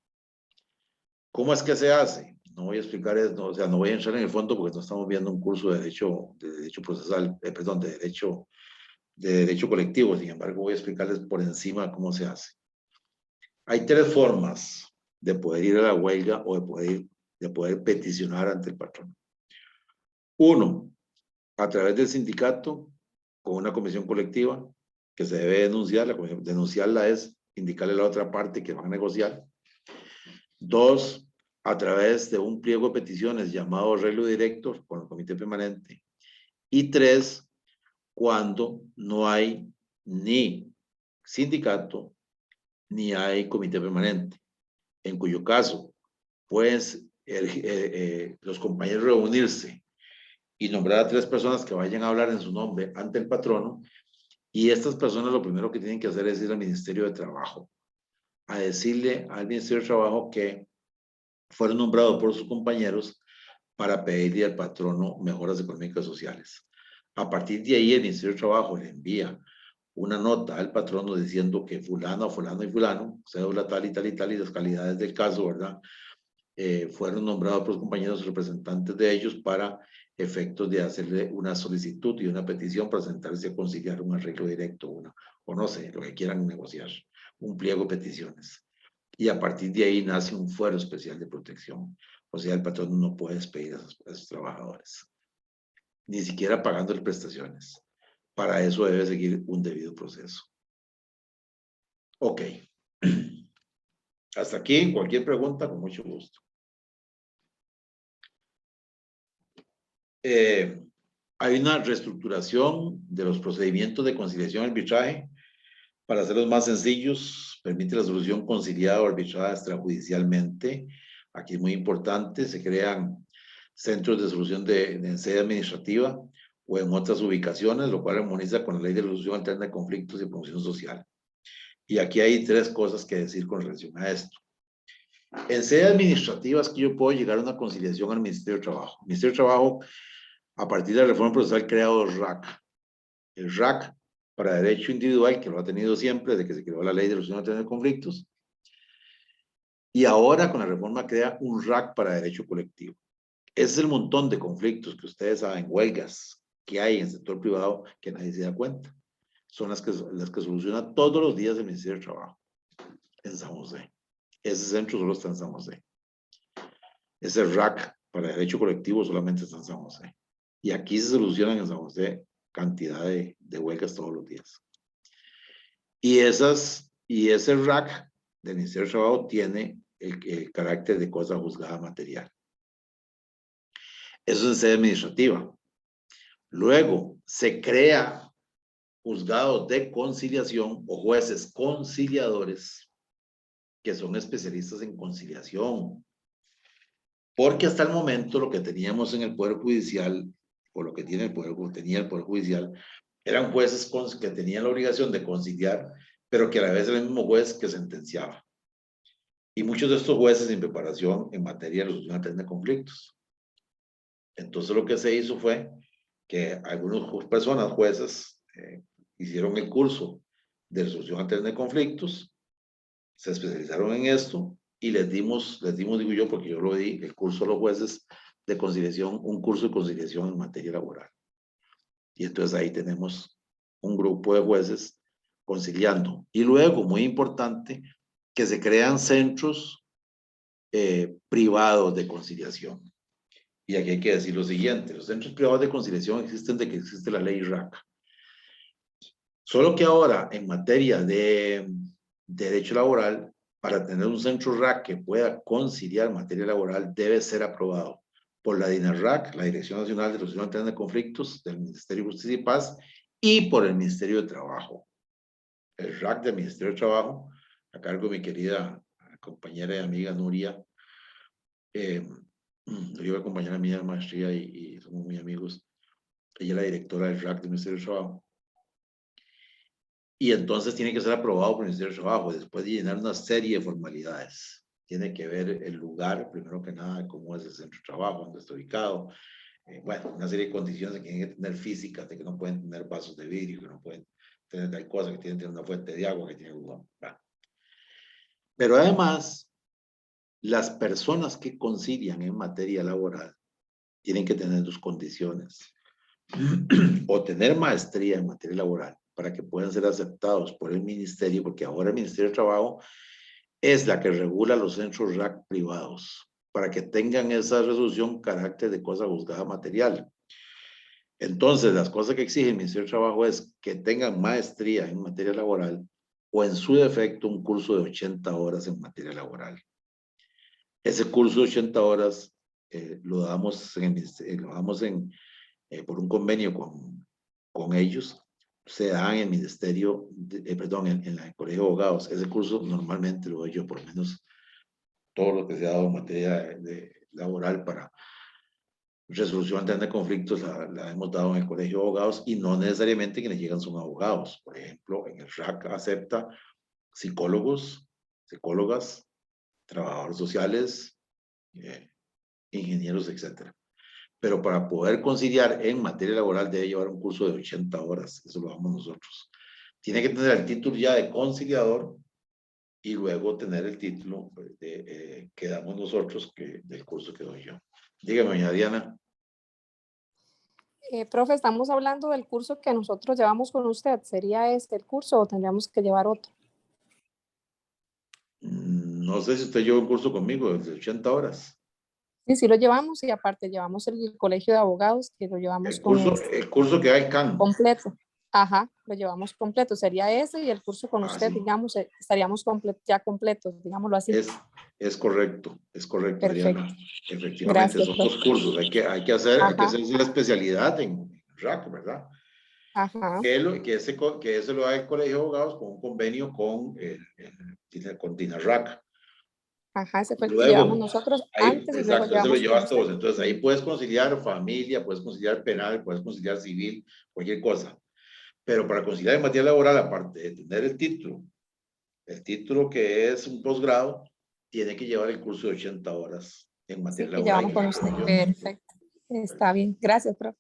¿Cómo es que se hace? No voy a explicar eso, o sea, no voy a entrar en el fondo porque no estamos viendo un curso de derecho procesal, perdón, de derecho colectivo. Sin embargo, voy a explicarles por encima cómo se hace. Hay 3 formas de poder ir a la huelga o de poder peticionar ante el patrón. 1, a través del sindicato con una comisión colectiva que se debe denunciar. Denunciarla es indicarle a la otra parte que van a negociar. 2, a través de un pliego de peticiones llamado arreglo directo con el comité permanente. Y 3, cuando no hay ni sindicato ni hay comité permanente, en cuyo caso pues los compañeros reunirse y nombrar a 3 personas que vayan a hablar en su nombre ante el patrono, y estas personas lo primero que tienen que hacer es ir al Ministerio de Trabajo a decirle al Ministerio de Trabajo que fueron nombrados por sus compañeros para pedirle al patrono mejoras económicas y sociales. A partir de ahí el Ministerio de Trabajo le envía una nota al patrono diciendo que fulano, fulano y fulano, cédula tal y tal y tal, y las calidades del caso, ¿verdad? Fueron nombrados por los compañeros representantes de ellos para efectos de hacerle una solicitud y una petición para sentarse a conciliar un arreglo directo, o no sé, lo que quieran negociar, un pliego de peticiones. Y a partir de ahí nace un fuero especial de protección. O sea, el patrón no puede despedir a esos trabajadores, ni siquiera pagándoles prestaciones. Para eso debe seguir un debido proceso. Ok. Hasta aquí, cualquier pregunta, con mucho gusto. Hay una reestructuración de los procedimientos de conciliación y arbitraje para hacerlos más sencillos. Permite la solución conciliada o arbitrada extrajudicialmente. Aquí es muy importante, se crean centros de solución en sede administrativa o en otras ubicaciones, lo cual armoniza con la ley de resolución alterna de conflictos y promoción social. Y aquí hay 3 cosas que decir con relación a esto. En sede administrativa es que yo puedo llegar a una conciliación al Ministerio de Trabajo. El Ministerio de Trabajo, a partir de la reforma procesal, crea 2 RAC. El RAC para derecho individual, que lo ha tenido siempre desde que se creó la ley de resolución alterna de conflictos. Y ahora con la reforma crea un RAC para derecho colectivo. Ese es el montón de conflictos que ustedes saben, huelgas que hay en el sector privado que nadie se da cuenta. Son las que soluciona todos los días el Ministerio de Trabajo en San José. Ese centro solo está en San José. Ese RAC para derecho colectivo solamente está en San José. Y aquí se solucionan en San José cantidad de huelgas todos los días. Y ese RAC del Ministerio de Trabajo tiene el carácter de cosa juzgada material. Eso es en sede administrativa. Luego se crea juzgados de conciliación o jueces conciliadores que son especialistas en conciliación. Porque hasta el momento lo que teníamos en el Poder Judicial, o lo que tenía el Poder Judicial, eran jueces que tenían la obligación de conciliar, pero que a la vez era el mismo juez que sentenciaba. Y muchos de estos jueces en preparación en materia de resolución alterna de conflictos. Entonces lo que se hizo fue que algunas personas, jueces, hicieron el curso de resolución alterna de conflictos, se especializaron en esto y les dimos, digo yo, porque yo lo di, el curso a los jueces de conciliación, un curso de conciliación en materia laboral. Y entonces ahí tenemos un grupo de jueces conciliando. Y luego, muy importante, que se crean centros privados de conciliación. Y aquí hay que decir lo siguiente, los centros privados de conciliación existen desde que existe la ley RAC. Solo que ahora, en materia de derecho laboral, para tener un centro RAC que pueda conciliar materia laboral, debe ser aprobado por la DINARRAC, la Dirección Nacional de Resolución Alterna de Conflictos del Ministerio de Justicia y Paz, y por el Ministerio de Trabajo. El RAC del Ministerio de Trabajo, a cargo de mi querida compañera y amiga Nuria, Nuria, compañera mía de maestría y somos muy amigos. Ella es la directora del RAC del Ministerio de Trabajo. Y entonces tiene que ser aprobado por el Ministerio de Trabajo, después de llenar una serie de formalidades. Tiene que ver el lugar, primero que nada, cómo es el centro de trabajo, dónde está ubicado. Bueno, una serie de condiciones que tienen que tener físicas, de que no pueden tener vasos de vidrio, que no pueden tener tal cosa, que tienen que tener una fuente de agua, que tienen... Bueno. Pero además, las personas que concilian en materia laboral tienen que tener dos condiciones. O tener maestría en materia laboral para que puedan ser aceptados por el ministerio, porque ahora el Ministerio de Trabajo es la que regula los centros RAC privados, para que tengan esa resolución carácter de cosa juzgada material. Entonces, las cosas que exige el Ministerio de Trabajo es que tengan maestría en materia laboral o en su defecto un curso de 80 horas en materia laboral. Ese curso de 80 horas lo damos por un convenio con ellos, se da en el ministerio, perdón, en el Colegio de Abogados. Ese curso normalmente lo doy yo, por lo menos todo lo que se ha dado en materia de laboral para resolución de conflictos la hemos dado en el Colegio de Abogados, y no necesariamente quienes llegan son abogados. Por ejemplo, en el RAC acepta psicólogos, psicólogas, trabajadores sociales, ingenieros, etcétera. Pero para poder conciliar en materia laboral debe llevar un curso de 80 horas, eso lo damos nosotros. Tiene que tener el título ya de conciliador y luego tener el título que damos nosotros del curso que doy yo. Dígame, doña Diana. Profe, estamos hablando del curso que nosotros llevamos con usted. ¿Sería este el curso o tendríamos que llevar otro? No sé si usted lleva un curso conmigo de 80 horas. Sí, sí lo llevamos, y aparte llevamos el Colegio de Abogados, que lo llevamos El curso que hay CAN. completo. Ajá, lo llevamos completo. Sería ese, y el curso con usted, sí. Digamos, estaríamos ya completos, digámoslo así. Es correcto, Perfecto. Diana. Efectivamente, Gracias, son dos cursos. Hay que hacer la especialidad en RAC, ¿verdad? Ajá. Que ese lo da el Colegio de Abogados con un convenio con DINARRAC. Ajá, ese fue el que Luego, llevamos nosotros antes, y luego exacto, ese lo llevamos llevas todos. Entonces ahí puedes conciliar familia, puedes conciliar penal, puedes conciliar civil, cualquier cosa. Pero para conciliar en materia laboral, aparte de tener el título que es un posgrado, tiene que llevar el curso de 80 horas en materia que laboral. llevamos con usted. Perfecto. Está bien. Gracias, profe.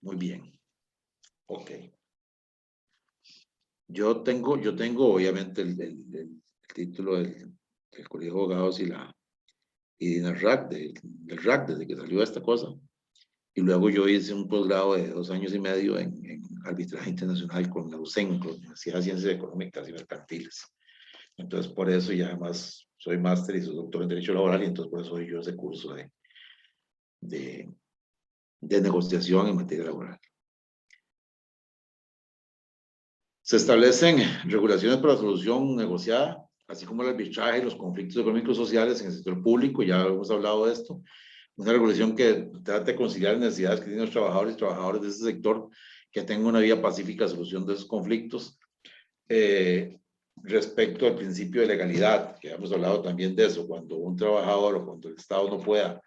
Muy bien. Ok. Yo tengo obviamente el título del Colegio de Abogados y del RAC, del RAC, desde que salió esta cosa. Y luego yo hice un posgrado de 2 años y medio en arbitraje internacional con la UCEN, con la Universidad de Ciencias Económicas y Mercantiles. Entonces, por eso, y además soy máster y soy doctor en Derecho Laboral, y entonces por eso doy yo ese curso de negociación en materia laboral. Se establecen regulaciones para la solución negociada, así como el arbitraje y los conflictos económicos sociales en el sector público. Ya hemos hablado de esto. Una regulación que trata de conciliar las necesidades que tienen los trabajadores y trabajadoras de ese sector, que tengan una vía pacífica de solución de esos conflictos. Respecto al principio de legalidad, que hemos hablado también de eso, cuando un trabajador o cuando el Estado no pueda,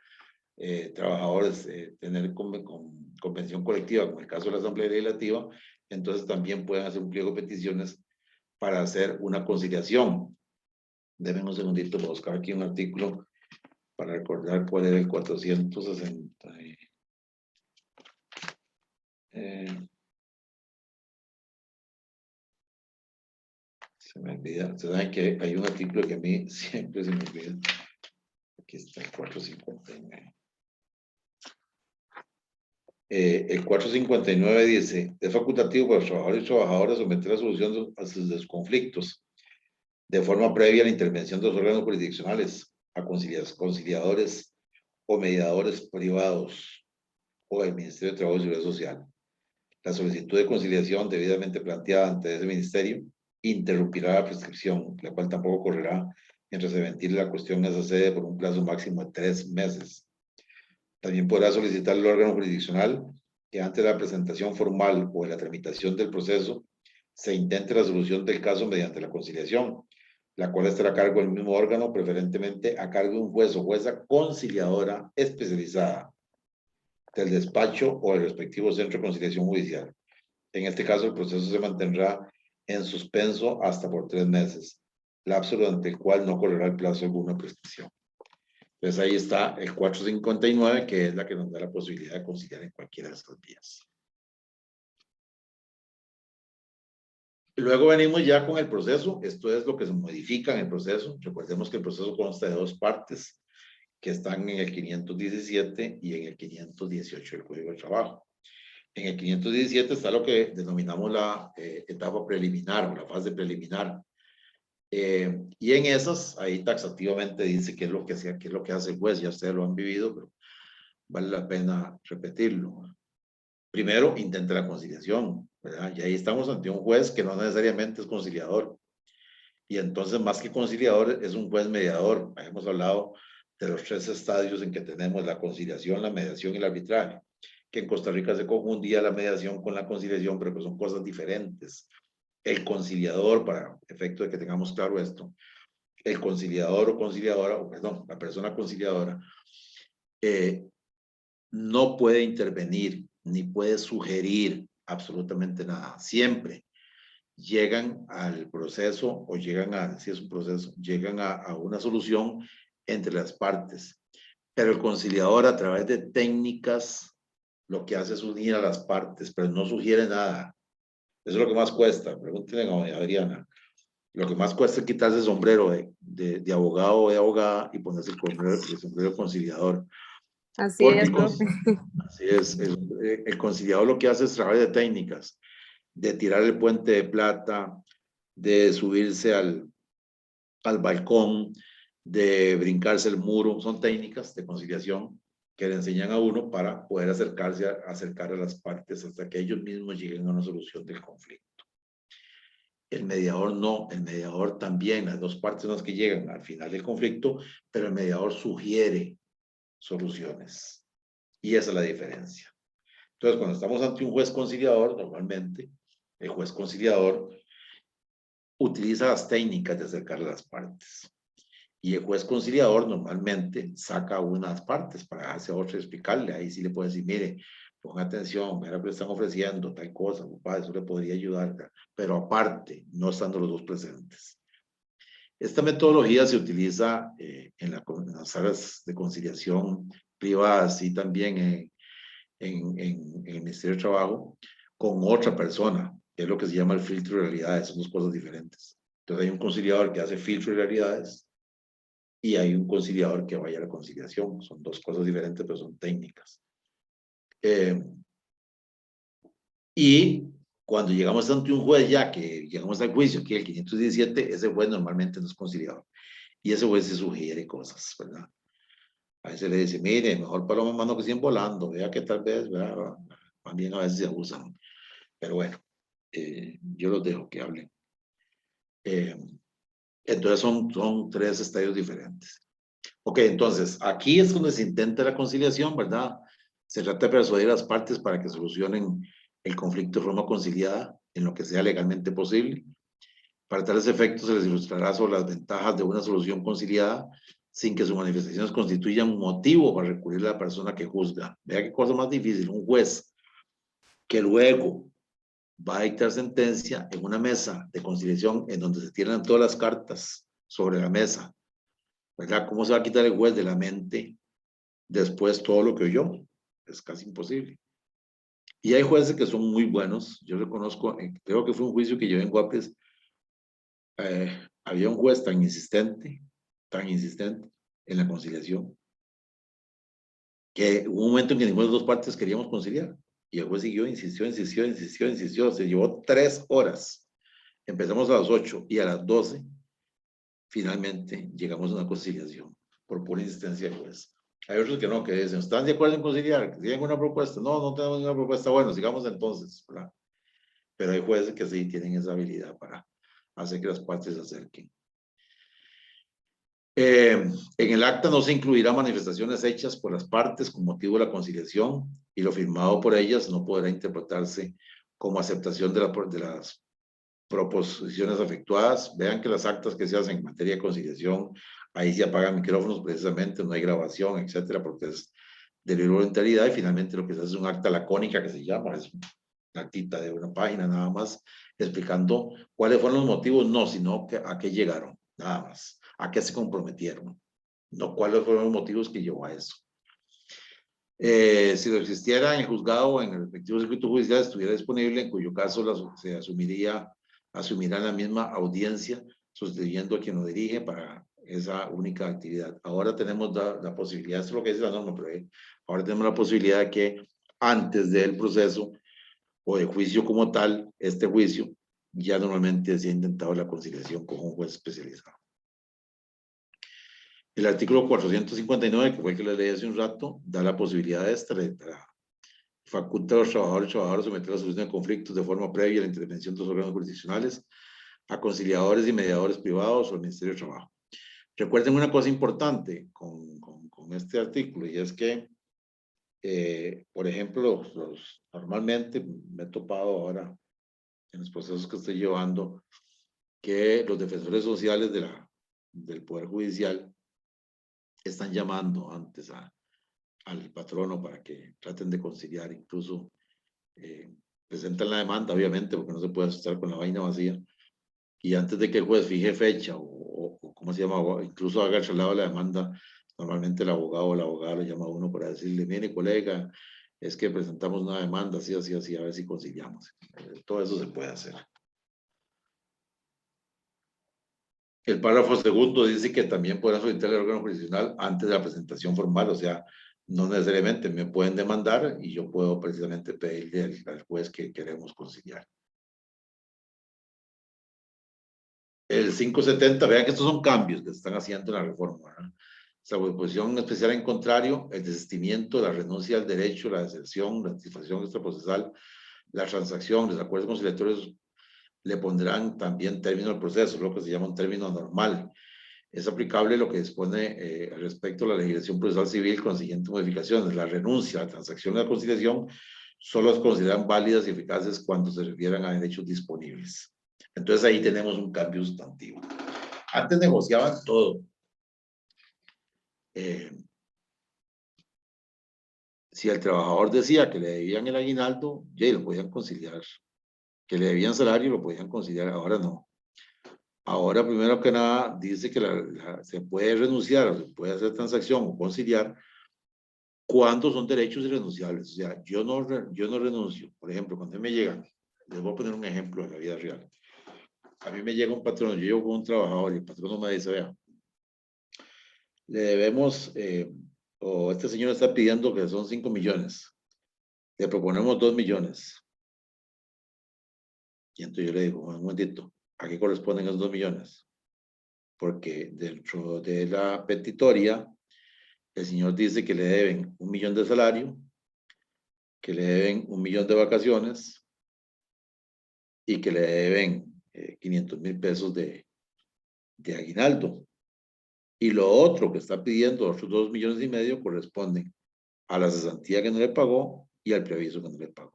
trabajadores, tener convención colectiva, como el caso de la Asamblea Legislativa, entonces también pueden hacer un pliego de peticiones para hacer una conciliación. Denme un segundito para buscar aquí un artículo para recordar cuál era el 460. Se me olvida. Se saben que hay un artículo que a mí siempre se me olvida. Aquí está el 459. El 459 dice, es facultativo para los trabajadores y trabajadoras someter a solución a sus conflictos de forma previa a la intervención de los órganos jurisdiccionales, a conciliadores o mediadores privados o el Ministerio de Trabajo y Seguridad Social. La solicitud de conciliación debidamente planteada ante ese ministerio interrumpirá la prescripción, la cual tampoco correrá mientras se ventile la cuestión en esa sede por un plazo máximo de 3 meses. También podrá solicitar al órgano jurisdiccional que antes de la presentación formal o de la tramitación del proceso se intente la solución del caso mediante la conciliación, la cual estará a cargo del mismo órgano, preferentemente a cargo de un juez o jueza conciliadora especializada del despacho o del respectivo centro de conciliación judicial. En este caso, el proceso se mantendrá en suspenso hasta por 3 meses, lapso durante el cual no correrá el plazo de alguna prescripción. Entonces ahí está el 459, que es la que nos da la posibilidad de conciliar en cualquiera de estas vías. Luego venimos ya con el proceso. Esto es lo que se modifica en el proceso. Recordemos que el proceso consta de 2 partes que están en el 517 y en el 518 del Código del Trabajo. En el 517 está lo que denominamos la etapa preliminar o la fase preliminar. Y en esas, ahí taxativamente dice qué es lo que hace, qué es lo que hace el juez. Ya ustedes lo han vivido, pero vale la pena repetirlo. Primero, intenta la conciliación, ¿verdad? Y ahí estamos ante un juez que no necesariamente es conciliador. Y entonces, más que conciliador, es un juez mediador. Hemos hablado de los 3 estadios en que tenemos la conciliación, la mediación y el arbitraje, que en Costa Rica se confundía la mediación con la conciliación, pero que son cosas diferentes. El conciliador, para efecto de que tengamos claro esto, el conciliador o conciliadora, o perdón, la persona conciliadora, no puede intervenir ni puede sugerir absolutamente nada. Siempre llegan al proceso o llegan a, si es un proceso, llegan a una solución entre las partes. Pero el conciliador, a través de técnicas, lo que hace es unir a las partes, pero no sugiere nada. Eso es lo que más cuesta. Pregúntenle a Adriana. Lo que más cuesta es quitarse el sombrero de abogado o de abogada y ponerse el sombrero conciliador. Así Porque es, profe. así es, el conciliador lo que hace es trabajar de técnicas, de tirar el puente de plata, de subirse al balcón, de brincarse el muro. Son técnicas de conciliación que le enseñan a uno para poder acercar a las partes hasta que ellos mismos lleguen a una solución del conflicto. El mediador no, el mediador también, las 2 partes son las que llegan al final del conflicto, pero el mediador sugiere soluciones. Y esa es la diferencia. Entonces, cuando estamos ante un juez conciliador, normalmente, el juez conciliador utiliza las técnicas de acercar a las partes. Y el juez conciliador normalmente saca unas partes para hacer otra explicarle. Ahí sí le puede decir, mire, ponga atención, mira lo que le están ofreciendo, tal cosa, papá, eso le podría ayudar. Pero aparte, no estando los 2 presentes. Esta metodología se utiliza en las salas de conciliación privadas y también en el Ministerio de Trabajo con otra persona, que es lo que se llama el filtro de realidades. Son 2 cosas diferentes. Entonces hay un conciliador que hace filtro de realidades y hay un conciliador que vaya a la conciliación. Son 2 cosas diferentes, pero son técnicas. Y cuando llegamos ante un juez, ya que llegamos al juicio, aquí el 517, ese juez normalmente no es conciliador. Y ese juez se sugiere cosas, ¿verdad? A veces le dice, mire, mejor paloma mano que 100 volando. Vea que tal vez, ¿verdad? También a veces se abusan. Pero bueno, yo los dejo que hablen. Entonces son 3 estadios diferentes. Ok, entonces aquí es donde se intenta la conciliación, ¿verdad? Se trata de persuadir a las partes para que solucionen el conflicto de forma conciliada en lo que sea legalmente posible. Para tales efectos se les ilustrará sobre las ventajas de una solución conciliada sin que sus manifestaciones constituyan un motivo para recurrir a la persona que juzga. Vea qué cosa más difícil, un juez que luego va a dictar sentencia en una mesa de conciliación en donde se tiran todas las cartas sobre la mesa, ¿verdad? ¿Cómo se va a quitar el juez de la mente después todo lo que oyó? Es casi imposible. Y hay jueces que son muy buenos. Yo reconozco, creo que fue un juicio que yo en Guapes, había un juez tan insistente en la conciliación, que hubo un momento en que ninguna de las dos partes queríamos conciliar. Y el juez siguió, insistió. Se llevó 3 horas. Empezamos a las 8 y a las 12 finalmente llegamos a una conciliación por pura insistencia del juez. Hay otros que no, que dicen, ¿están de acuerdo en conciliar? ¿Que tienen una propuesta? No, no tenemos ninguna propuesta. Bueno, sigamos entonces, ¿verdad? Pero hay jueces que sí tienen esa habilidad para hacer que las partes se acerquen. En el acta no se incluirá manifestaciones hechas por las partes con motivo de la conciliación y lo firmado por ellas no podrá interpretarse como aceptación de las proposiciones efectuadas. Vean que las actas que se hacen en materia de conciliación, ahí se apagan micrófonos precisamente, no hay grabación, etcétera, porque es de libre voluntariedad y finalmente lo que se hace es un acta lacónica que se llama, es una actita de una página nada más, explicando cuáles fueron los motivos, no, sino que a qué llegaron, nada más, a qué se comprometieron, no cuáles fueron los motivos que llevó a eso. Si lo existiera en el juzgado o en el respectivo circuito judicial estuviera disponible, en cuyo caso se asumirá la misma audiencia sustituyendo a quien lo dirige para esa única actividad. Ahora tenemos la posibilidad, esto es lo que dice la norma, pero ahora tenemos la posibilidad de que antes del proceso o de juicio como tal, este juicio, ya normalmente se ha intentado la conciliación con un juez especializado. El artículo 459, que fue el que le leí hace un rato, da la posibilidad de faculta a los trabajadores a someter a la solución de conflictos de forma previa a la intervención de los órganos jurisdiccionales, a conciliadores y mediadores privados o al Ministerio de Trabajo. Recuerden una cosa importante con este artículo, y es que, por ejemplo, normalmente me he topado ahora en los procesos que estoy llevando, que los defensores sociales del Poder Judicial están llamando antes al patrono para que traten de conciliar, incluso presentan la demanda, obviamente, porque no se puede asustar con la vaina vacía, y antes de que el juez fije fecha o ¿cómo se llama? Incluso haga el traslado de la demanda, normalmente el abogado o la abogada lo llama a uno para decirle, mire colega, es que presentamos una demanda, así, a ver si conciliamos. Todo eso se puede hacer. El párrafo segundo dice que también podrá solicitar el órgano jurisdiccional antes de la presentación formal, o sea, no necesariamente me pueden demandar y yo puedo precisamente pedirle al juez que queremos conciliar. El 570, vean que estos son cambios que se están haciendo en la reforma, ¿verdad? La disposición especial en contrario, el desistimiento, la renuncia al derecho, la deserción, la satisfacción extraprocesal, la transacción, los acuerdos conciliatorios le pondrán también término al proceso, lo que se llama un término normal. Es aplicable lo que dispone respecto a la legislación procesal civil con las siguientes modificaciones. La renuncia, la transacción y la conciliación solo se consideran válidas y eficaces cuando se refieran a derechos disponibles. Entonces ahí tenemos un cambio sustantivo. Antes negociaban todo. Si el trabajador decía que le debían el aguinaldo, ya lo podían conciliar. Que le debían salario, lo podían conciliar. Ahora no. Ahora, primero que nada, dice que se puede renunciar o se puede hacer transacción o conciliar cuando son derechos irrenunciables. O sea, yo no renuncio. Por ejemplo, cuando me llegan, les voy a poner un ejemplo de la vida real. A mí me llega un patrón, yo llevo con un trabajador y el patrón me dice, vea, le debemos, o este señor está pidiendo que son 5 millones, le proponemos 2 millones. Y entonces yo le digo, un momentito, ¿a qué corresponden esos 2 millones? Porque dentro de la petitoria, el señor dice que le deben 1 millón de salario, que le deben 1 millón de vacaciones y que le deben 500,000 pesos de aguinaldo. Y lo otro que está pidiendo, otros 2,5 millones, corresponden a la cesantía que no le pagó y al preaviso que no le pagó.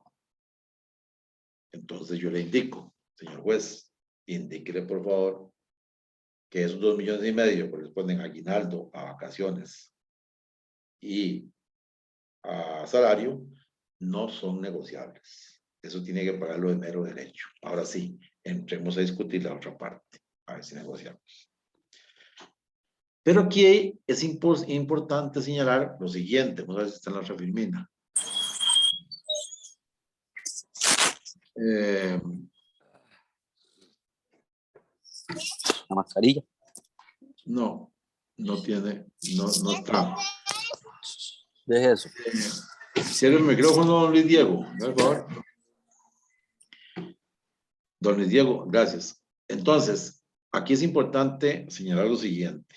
Entonces yo le indico, señor juez, indíquele por favor que esos 2,5 millones corresponden a aguinaldo, a vacaciones y a salario, no son negociables. Eso tiene que pagarlo de mero derecho. Ahora sí, entremos a discutir la otra parte, a ver si negociamos. Pero aquí es importante señalar lo siguiente, vamos a ver si está en la otra filmina. La mascarilla. No tiene, no está. Deje eso. Cierre el micrófono, don Luis Diego, por favor. Don Luis Diego, gracias. Entonces, aquí es importante señalar lo siguiente.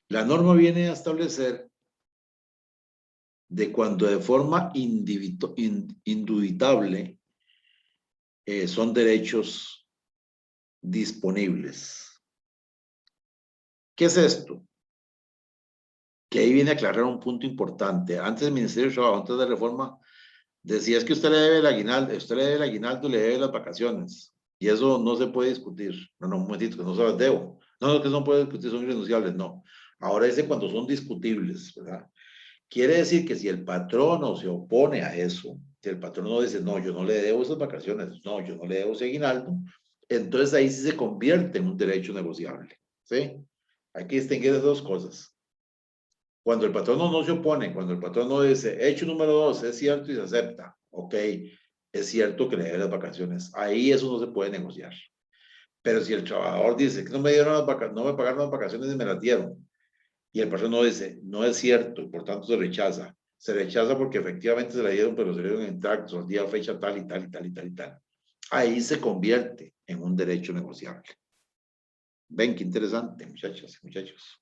La norma viene a establecer de cuando de forma indubitable son derechos disponibles. ¿Qué es esto? Que ahí viene a aclarar un punto importante. Antes el Ministerio de Trabajo, antes de la reforma, decía es que usted le debe el aguinaldo, le debe las vacaciones. Y eso no se puede discutir. No, un momentito, que no se las debo. No, que no puede discutir, son irrenunciables, no. Ahora dice cuando son discutibles, ¿verdad? Quiere decir que si el patrono se opone a eso, si el patrono dice, no, yo no le debo esas vacaciones, no, yo no le debo ese aguinaldo, entonces ahí sí se convierte en un derecho negociable, ¿sí? Hay que distinguir esas dos cosas. Cuando el patrono no se opone, cuando el patrono dice, hecho número 2, es cierto y se acepta, ok, es cierto que le debe las vacaciones, ahí eso no se puede negociar. Pero si el trabajador dice que no me dieron las vacaciones, no me pagaron las vacaciones y me las dieron, y el patrono dice, no es cierto, y por tanto se rechaza. Se rechaza porque efectivamente se la dieron, pero se le dieron en tractos, día, fecha, tal y tal y tal y tal y tal. Ahí se convierte en un derecho negociable. Ven, qué interesante, muchachas y muchachos.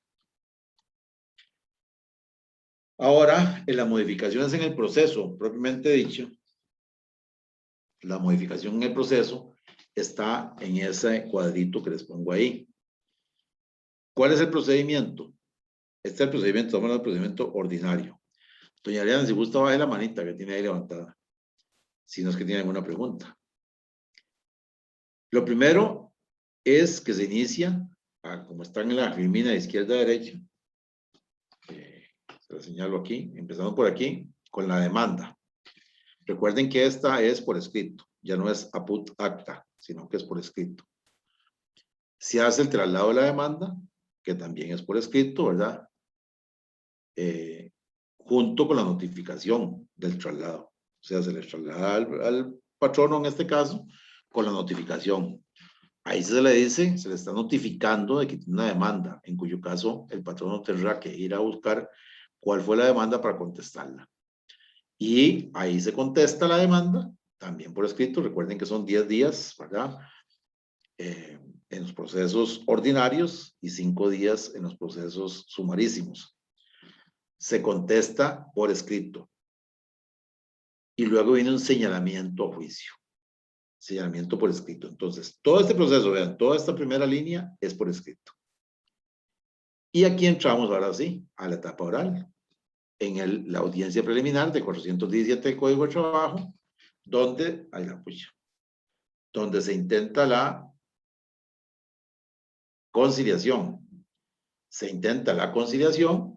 Ahora, en las modificaciones en el proceso, propiamente dicho, la modificación en el proceso está en ese cuadrito que les pongo ahí. ¿Cuál es el procedimiento? Este es el procedimiento, estamos hablando del procedimiento ordinario. Doña Ariana, si gusta, baje la manita que tiene ahí levantada. Si no es que tiene alguna pregunta. Lo primero es que se inicia, como están en la crimina de izquierda a derecha, se lo señalo aquí, empezando por aquí, con la demanda. Recuerden que esta es por escrito, ya no es apud acta, sino que es por escrito. Se hace el traslado de la demanda, que también es por escrito, ¿verdad? Junto con la notificación del traslado. O sea, se le traslada al patrono en este caso con la notificación. Ahí se le dice, se le está notificando de que tiene una demanda, en cuyo caso el patrono tendrá que ir a buscar cuál fue la demanda para contestarla. Y ahí se contesta la demanda, también por escrito. Recuerden que son 10 días, ¿verdad? En los procesos ordinarios y 5 días en los procesos sumarísimos. Se contesta por escrito. Y luego viene un señalamiento a juicio. Señalamiento por escrito. Entonces, todo este proceso, vean, toda esta primera línea es por escrito. Y aquí entramos ahora sí a la etapa oral. En la audiencia preliminar de 417 del Código de Trabajo, donde se intenta la conciliación. Se intenta la conciliación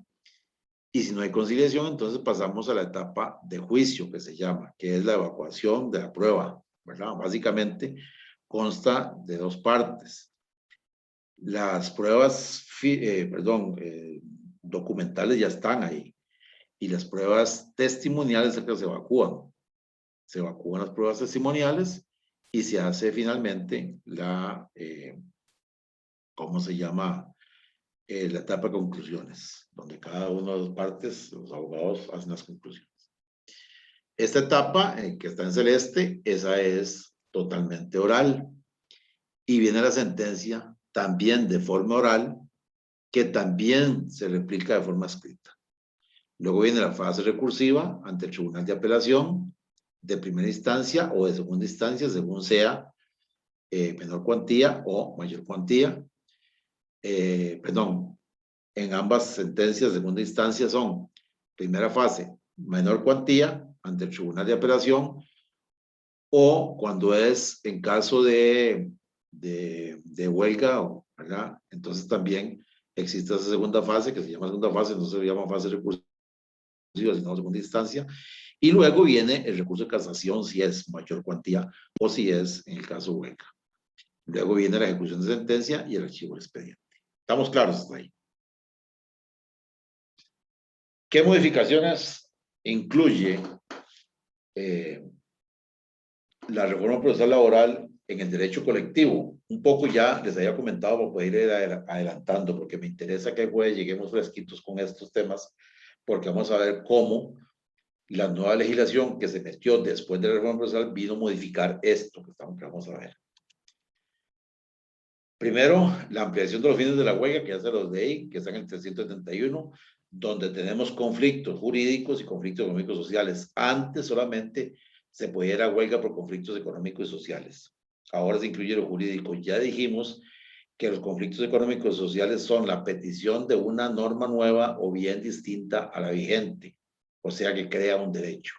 y si no hay conciliación, entonces pasamos a la etapa de juicio, que se llama, que es la evacuación de la prueba, ¿verdad? Básicamente consta de dos partes. Las pruebas, documentales ya están ahí y las pruebas testimoniales es que se evacúan. Se evacúan las pruebas testimoniales y se hace finalmente la, ¿cómo se llama? La etapa de conclusiones, donde cada una de las partes, los abogados, hacen las conclusiones. Esta etapa, que está en celeste, esa es totalmente oral. Y viene la sentencia también de forma oral, que también se replica de forma escrita. Luego viene la fase recursiva ante el Tribunal de Apelación, de primera instancia o de segunda instancia, según sea menor cuantía o mayor cuantía. En ambas sentencias de segunda instancia son, primera fase, menor cuantía ante el Tribunal de Apelación, o cuando es en caso de huelga, ¿verdad? Entonces también existe esa segunda fase, que se llama segunda fase, no se llama fase recursiva, sino segunda instancia, y luego viene el recurso de casación si es mayor cuantía o si es en el caso huelga. Luego viene la ejecución de sentencia y el archivo del expediente. ¿Estamos claros hasta ahí? ¿Qué modificaciones incluye la reforma procesal laboral en el derecho colectivo? Un poco ya les había comentado para poder ir adelantando, porque me interesa que el jueves lleguemos fresquitos con estos temas porque vamos a ver cómo la nueva legislación que se metió después de la reforma procesal vino a modificar esto que vamos a ver. Primero, la ampliación de los fines de la huelga, que hace los de ahí, que están en el 371, donde tenemos conflictos jurídicos y conflictos económicos sociales. Antes solamente se podía ir a huelga por conflictos económicos y sociales. Ahora se incluye lo jurídico. Ya dijimos que los conflictos económicos y sociales son la petición de una norma nueva o bien distinta a la vigente, o sea que crea un derecho.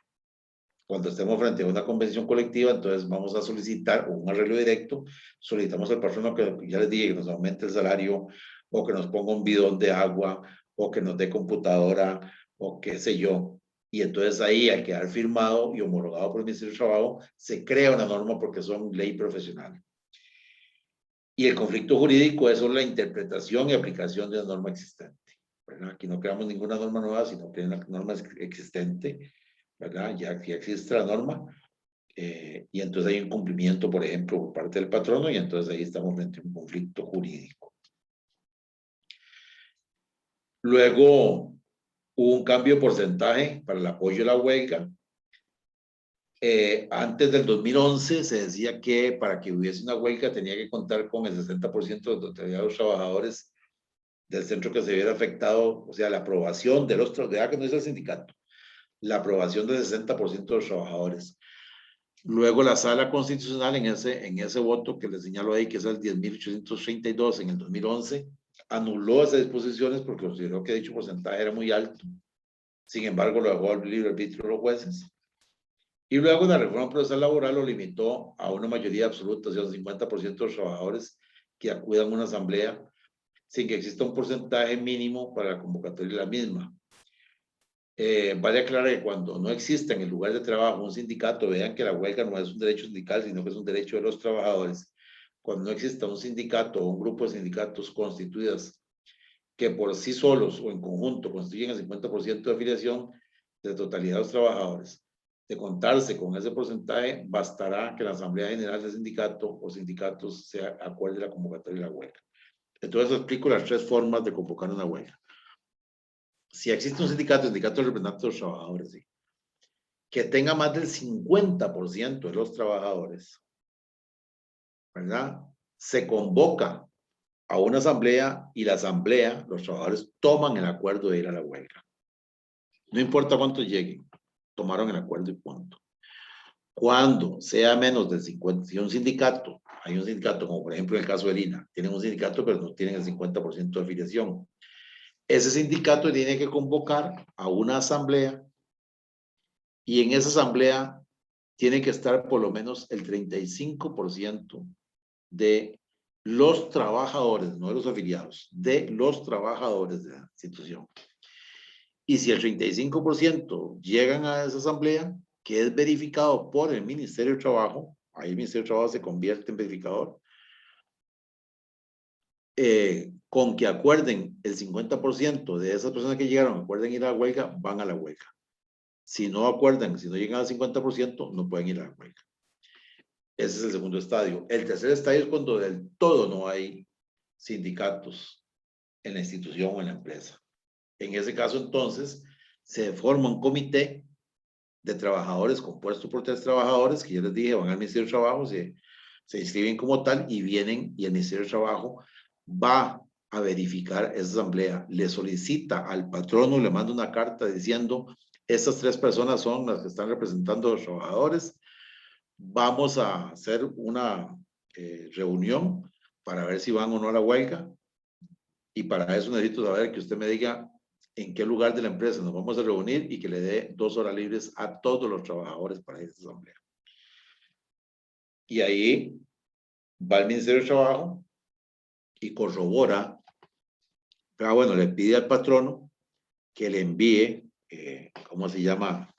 Cuando estemos frente a una convención colectiva, entonces vamos a solicitar un arreglo directo, solicitamos al patrono que ya les dije que nos aumente el salario, o que nos ponga un bidón de agua, o que nos dé computadora, o qué sé yo. Y entonces ahí, al quedar firmado y homologado por el Ministerio de Trabajo, se crea una norma porque son ley profesional. Y el conflicto jurídico es solo la interpretación y aplicación de una norma existente, ¿verdad? Aquí no creamos ninguna norma nueva, sino que hay una norma existente, ¿verdad? Ya existe la norma, y entonces hay un cumplimiento, por ejemplo, por parte del patrono, y entonces ahí estamos frente a un conflicto jurídico. Luego hubo un cambio de porcentaje para el apoyo a la huelga. Antes del 2011 se decía que para que hubiese una huelga tenía que contar con el 60% de la totalidad de los trabajadores del centro que se viera afectado, o sea, la aprobación de los trabajadores, que no es el sindicato, la aprobación del 60% de los trabajadores. Luego la Sala Constitucional en ese voto que les señalo ahí, que es el 10.832 en el 2011, anuló esas disposiciones porque consideró que dicho porcentaje era muy alto. Sin embargo, lo dejó al libre arbitrio de los jueces. Y luego la reforma procesal laboral lo limitó a una mayoría absoluta, o sea, un 50% de los trabajadores que acudan a una asamblea sin que exista un porcentaje mínimo para la convocatoria de la misma. Vale aclarar que cuando no exista en el lugar de trabajo un sindicato, vean que la huelga no es un derecho sindical, sino que es un derecho de los trabajadores. Cuando no exista un sindicato o un grupo de sindicatos constituidos que por sí solos o en conjunto constituyen el 50% de afiliación de la totalidad de los trabajadores, de contarse con ese porcentaje, bastará que la Asamblea General del sindicato o sindicatos se acuerde la convocatoria de la huelga. Entonces explico las tres formas de convocar una huelga. Si existe un sindicato de representantes de los trabajadores, ¿sí?, que tenga más del 50% de los trabajadores, ¿verdad?, se convoca a una asamblea y la asamblea, los trabajadores toman el acuerdo de ir a la huelga. No importa cuántos lleguen, tomaron el acuerdo y punto. Cuando sea menos del 50%, si un sindicato, hay un sindicato, como por ejemplo en el caso de Lina, tienen un sindicato pero no tienen el 50% de afiliación. Ese sindicato tiene que convocar a una asamblea y en esa asamblea tiene que estar por lo menos el 35% de los trabajadores, no de los afiliados, de los trabajadores de la institución. Y si el 35% llegan a esa asamblea, que es verificado por el Ministerio de Trabajo, ahí el Ministerio de Trabajo se convierte en verificador, con que acuerden el 50% de esas personas que llegaron, acuerden ir a la huelga, van a la huelga. Si no acuerdan, si no llegan al 50%, no pueden ir a la huelga. Ese es el segundo estadio. El tercer estadio es cuando del todo no hay sindicatos en la institución o en la empresa. En ese caso, entonces, se forma un comité de trabajadores compuesto por 3 trabajadores, que ya les dije, van al Ministerio de Trabajo, se inscriben como tal y vienen, y el Ministerio de Trabajo va a verificar esa asamblea, le solicita al patrono, le manda una carta diciendo, estas 3 personas son las que están representando a los trabajadores, vamos a hacer una reunión para ver si van o no a la huelga, y para eso necesito saber que usted me diga en qué lugar de la empresa nos vamos a reunir y que le dé 2 horas libres a todos los trabajadores para esa asamblea. Y ahí va el Ministerio de Trabajo y corrobora, pero bueno, le pide al patrono que le envíe, ¿cómo se llama?,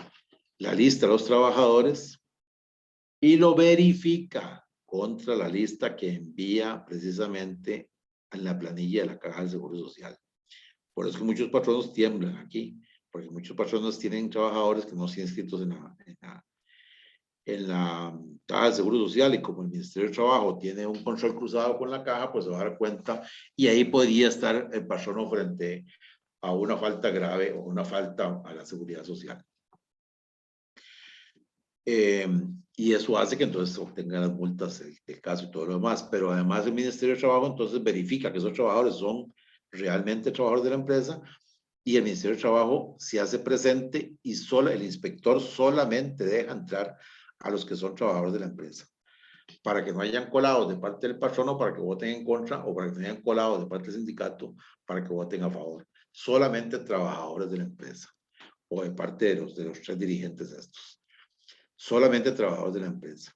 la lista de los trabajadores y lo verifica contra la lista que envía precisamente en la planilla de la Caja del Seguro Social. Por eso que muchos patronos tiemblan aquí, porque muchos patronos tienen trabajadores que no están inscritos en la Caja del Seguro Social, y como el Ministerio de Trabajo tiene un control cruzado con la Caja, pues se va a dar cuenta, y ahí podría estar el patrono frente a una falta grave o una falta a la seguridad social. Y eso hace que entonces obtengan las multas, el caso y todo lo demás. Pero además el Ministerio de Trabajo entonces verifica que esos trabajadores son realmente trabajadores de la empresa, y el Ministerio de Trabajo se hace presente y el inspector solamente deja entrar a los que son trabajadores de la empresa, para que no hayan colados de parte del patrono para que voten en contra, o para que no hayan colados de parte del sindicato para que voten a favor. Solamente trabajadores de la empresa, o de parte de los 3 dirigentes estos. Solamente trabajadores de la empresa.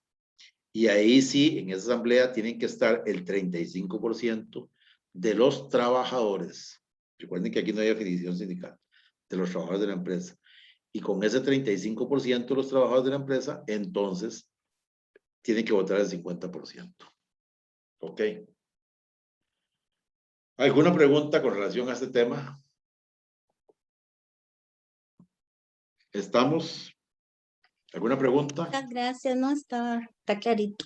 Y ahí sí, en esa asamblea tienen que estar el 35% de los trabajadores. Recuerden que aquí no hay definición sindical, de los trabajadores de la empresa. Y con ese 35% de los trabajadores de la empresa, entonces tienen que votar el 50%. ¿Ok? ¿Alguna pregunta con relación a este tema? ¿Estamos? ¿Alguna pregunta? Muchas gracias, no está clarito.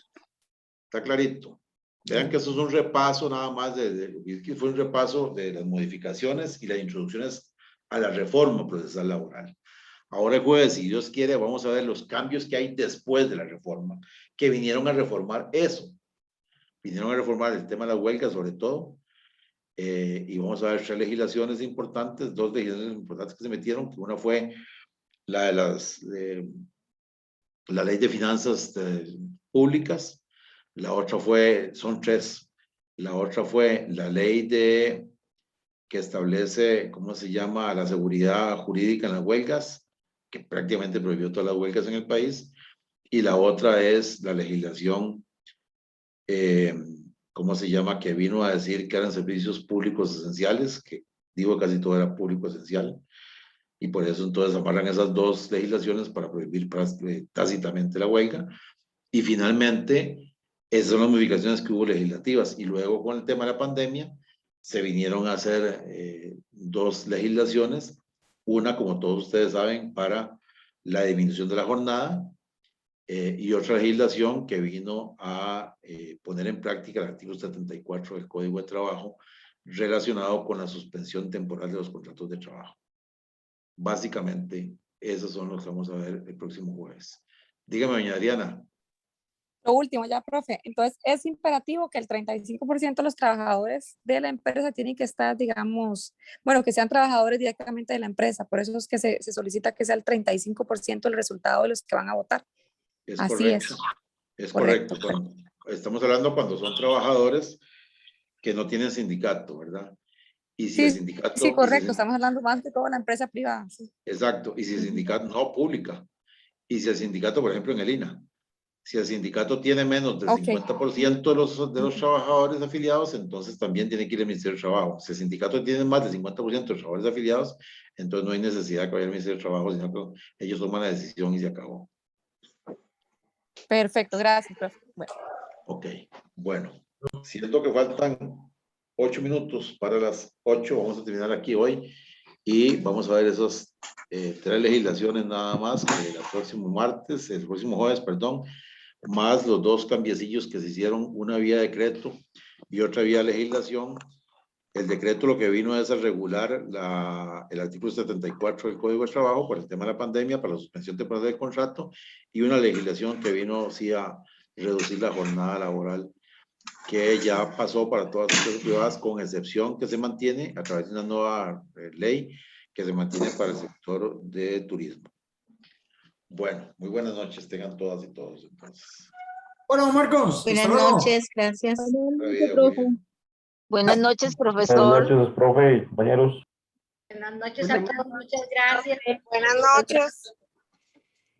Está clarito. Vean que eso es un repaso nada más fue un repaso de las modificaciones y las introducciones a la reforma procesal laboral. Ahora el jueves, si Dios quiere, vamos a ver los cambios que hay después de la reforma, que vinieron a reformar eso. Vinieron a reformar el tema de la huelga, sobre todo, y vamos a ver 3 legislaciones importantes, 2 legislaciones importantes que se metieron, que una fue la de la ley de finanzas públicas. La otra son 3. La otra fue la ley que establece, ¿cómo se llama?, la seguridad jurídica en las huelgas, que prácticamente prohibió todas las huelgas en el país. Y la otra es la legislación, ¿cómo se llama?, que vino a decir que eran servicios públicos esenciales, que digo casi todo era público esencial. Y por eso entonces amarran esas 2 legislaciones para prohibir tácitamente la huelga. Y finalmente, esas son las modificaciones que hubo legislativas. Y luego con el tema de la pandemia, se vinieron a hacer 2 legislaciones. Una, como todos ustedes saben, para la disminución de la jornada, y otra legislación que vino a poner en práctica el artículo 74 del Código de Trabajo, relacionado con la suspensión temporal de los contratos de trabajo. Básicamente, esos son los que vamos a ver el próximo jueves. Dígame, doña Adriana. Lo último ya, profe. Entonces, es imperativo que el 35% de los trabajadores de la empresa tienen que estar, digamos, bueno, que sean trabajadores directamente de la empresa. Por eso es que se solicita que sea el 35% el resultado de los que van a votar. Es Así correcto. Es correcto. Estamos hablando cuando son trabajadores que no tienen sindicato, ¿verdad? Y si el sindicato... Sí, correcto. Estamos hablando más de toda la empresa privada. Sí. Exacto. Y si el sindicato no pública. Y si el sindicato, por ejemplo, en el INA, si el sindicato tiene menos del 50% de los trabajadores afiliados, entonces también tiene que ir al Ministerio de Trabajo. Si el sindicato tiene más del 50% de los trabajadores afiliados, entonces no hay necesidad que vaya al Ministerio de Trabajo, sino que ellos toman la decisión y se acabó. Perfecto, gracias, profe. Bueno. Ok, bueno, siento que faltan 8 minutos para las 8, vamos a terminar aquí hoy y vamos a ver esas 3 legislaciones nada más, que el próximo jueves, perdón, más los 2 cambiecillos que se hicieron, una vía decreto y otra vía legislación. El decreto lo que vino es a regular el artículo 74 del Código de Trabajo por el tema de la pandemia, para la suspensión temporal del contrato, y una legislación que vino sí a reducir la jornada laboral, que ya pasó para todas las empresas privadas, con excepción que se mantiene a través de una nueva ley que se mantiene para el sector de turismo. Bueno, muy buenas noches tengan todas y todos entonces. Bueno, Marcos. Buenas noches, gracias. Buenas noches, profesor. Buenas noches, profe y compañeros. Buenas noches a todos, muchas gracias. Buenas noches.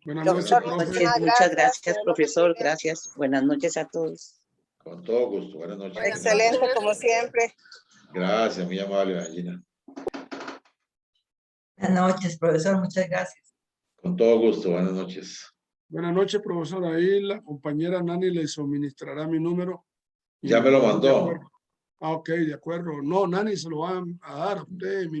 Buenas noches, profe. Muchas gracias, profesor. Gracias. Buenas noches a todos. Con todo gusto, buenas noches. Excelente, como siempre. Gracias, muy amable, Gina. Buenas noches, profesor, muchas gracias. Con todo gusto, buenas noches. Buenas noches, profesor. Ahí la compañera Nani le suministrará mi número. Ya me lo mandó. Ok, de acuerdo. No, Nani se lo va a dar a usted mi número.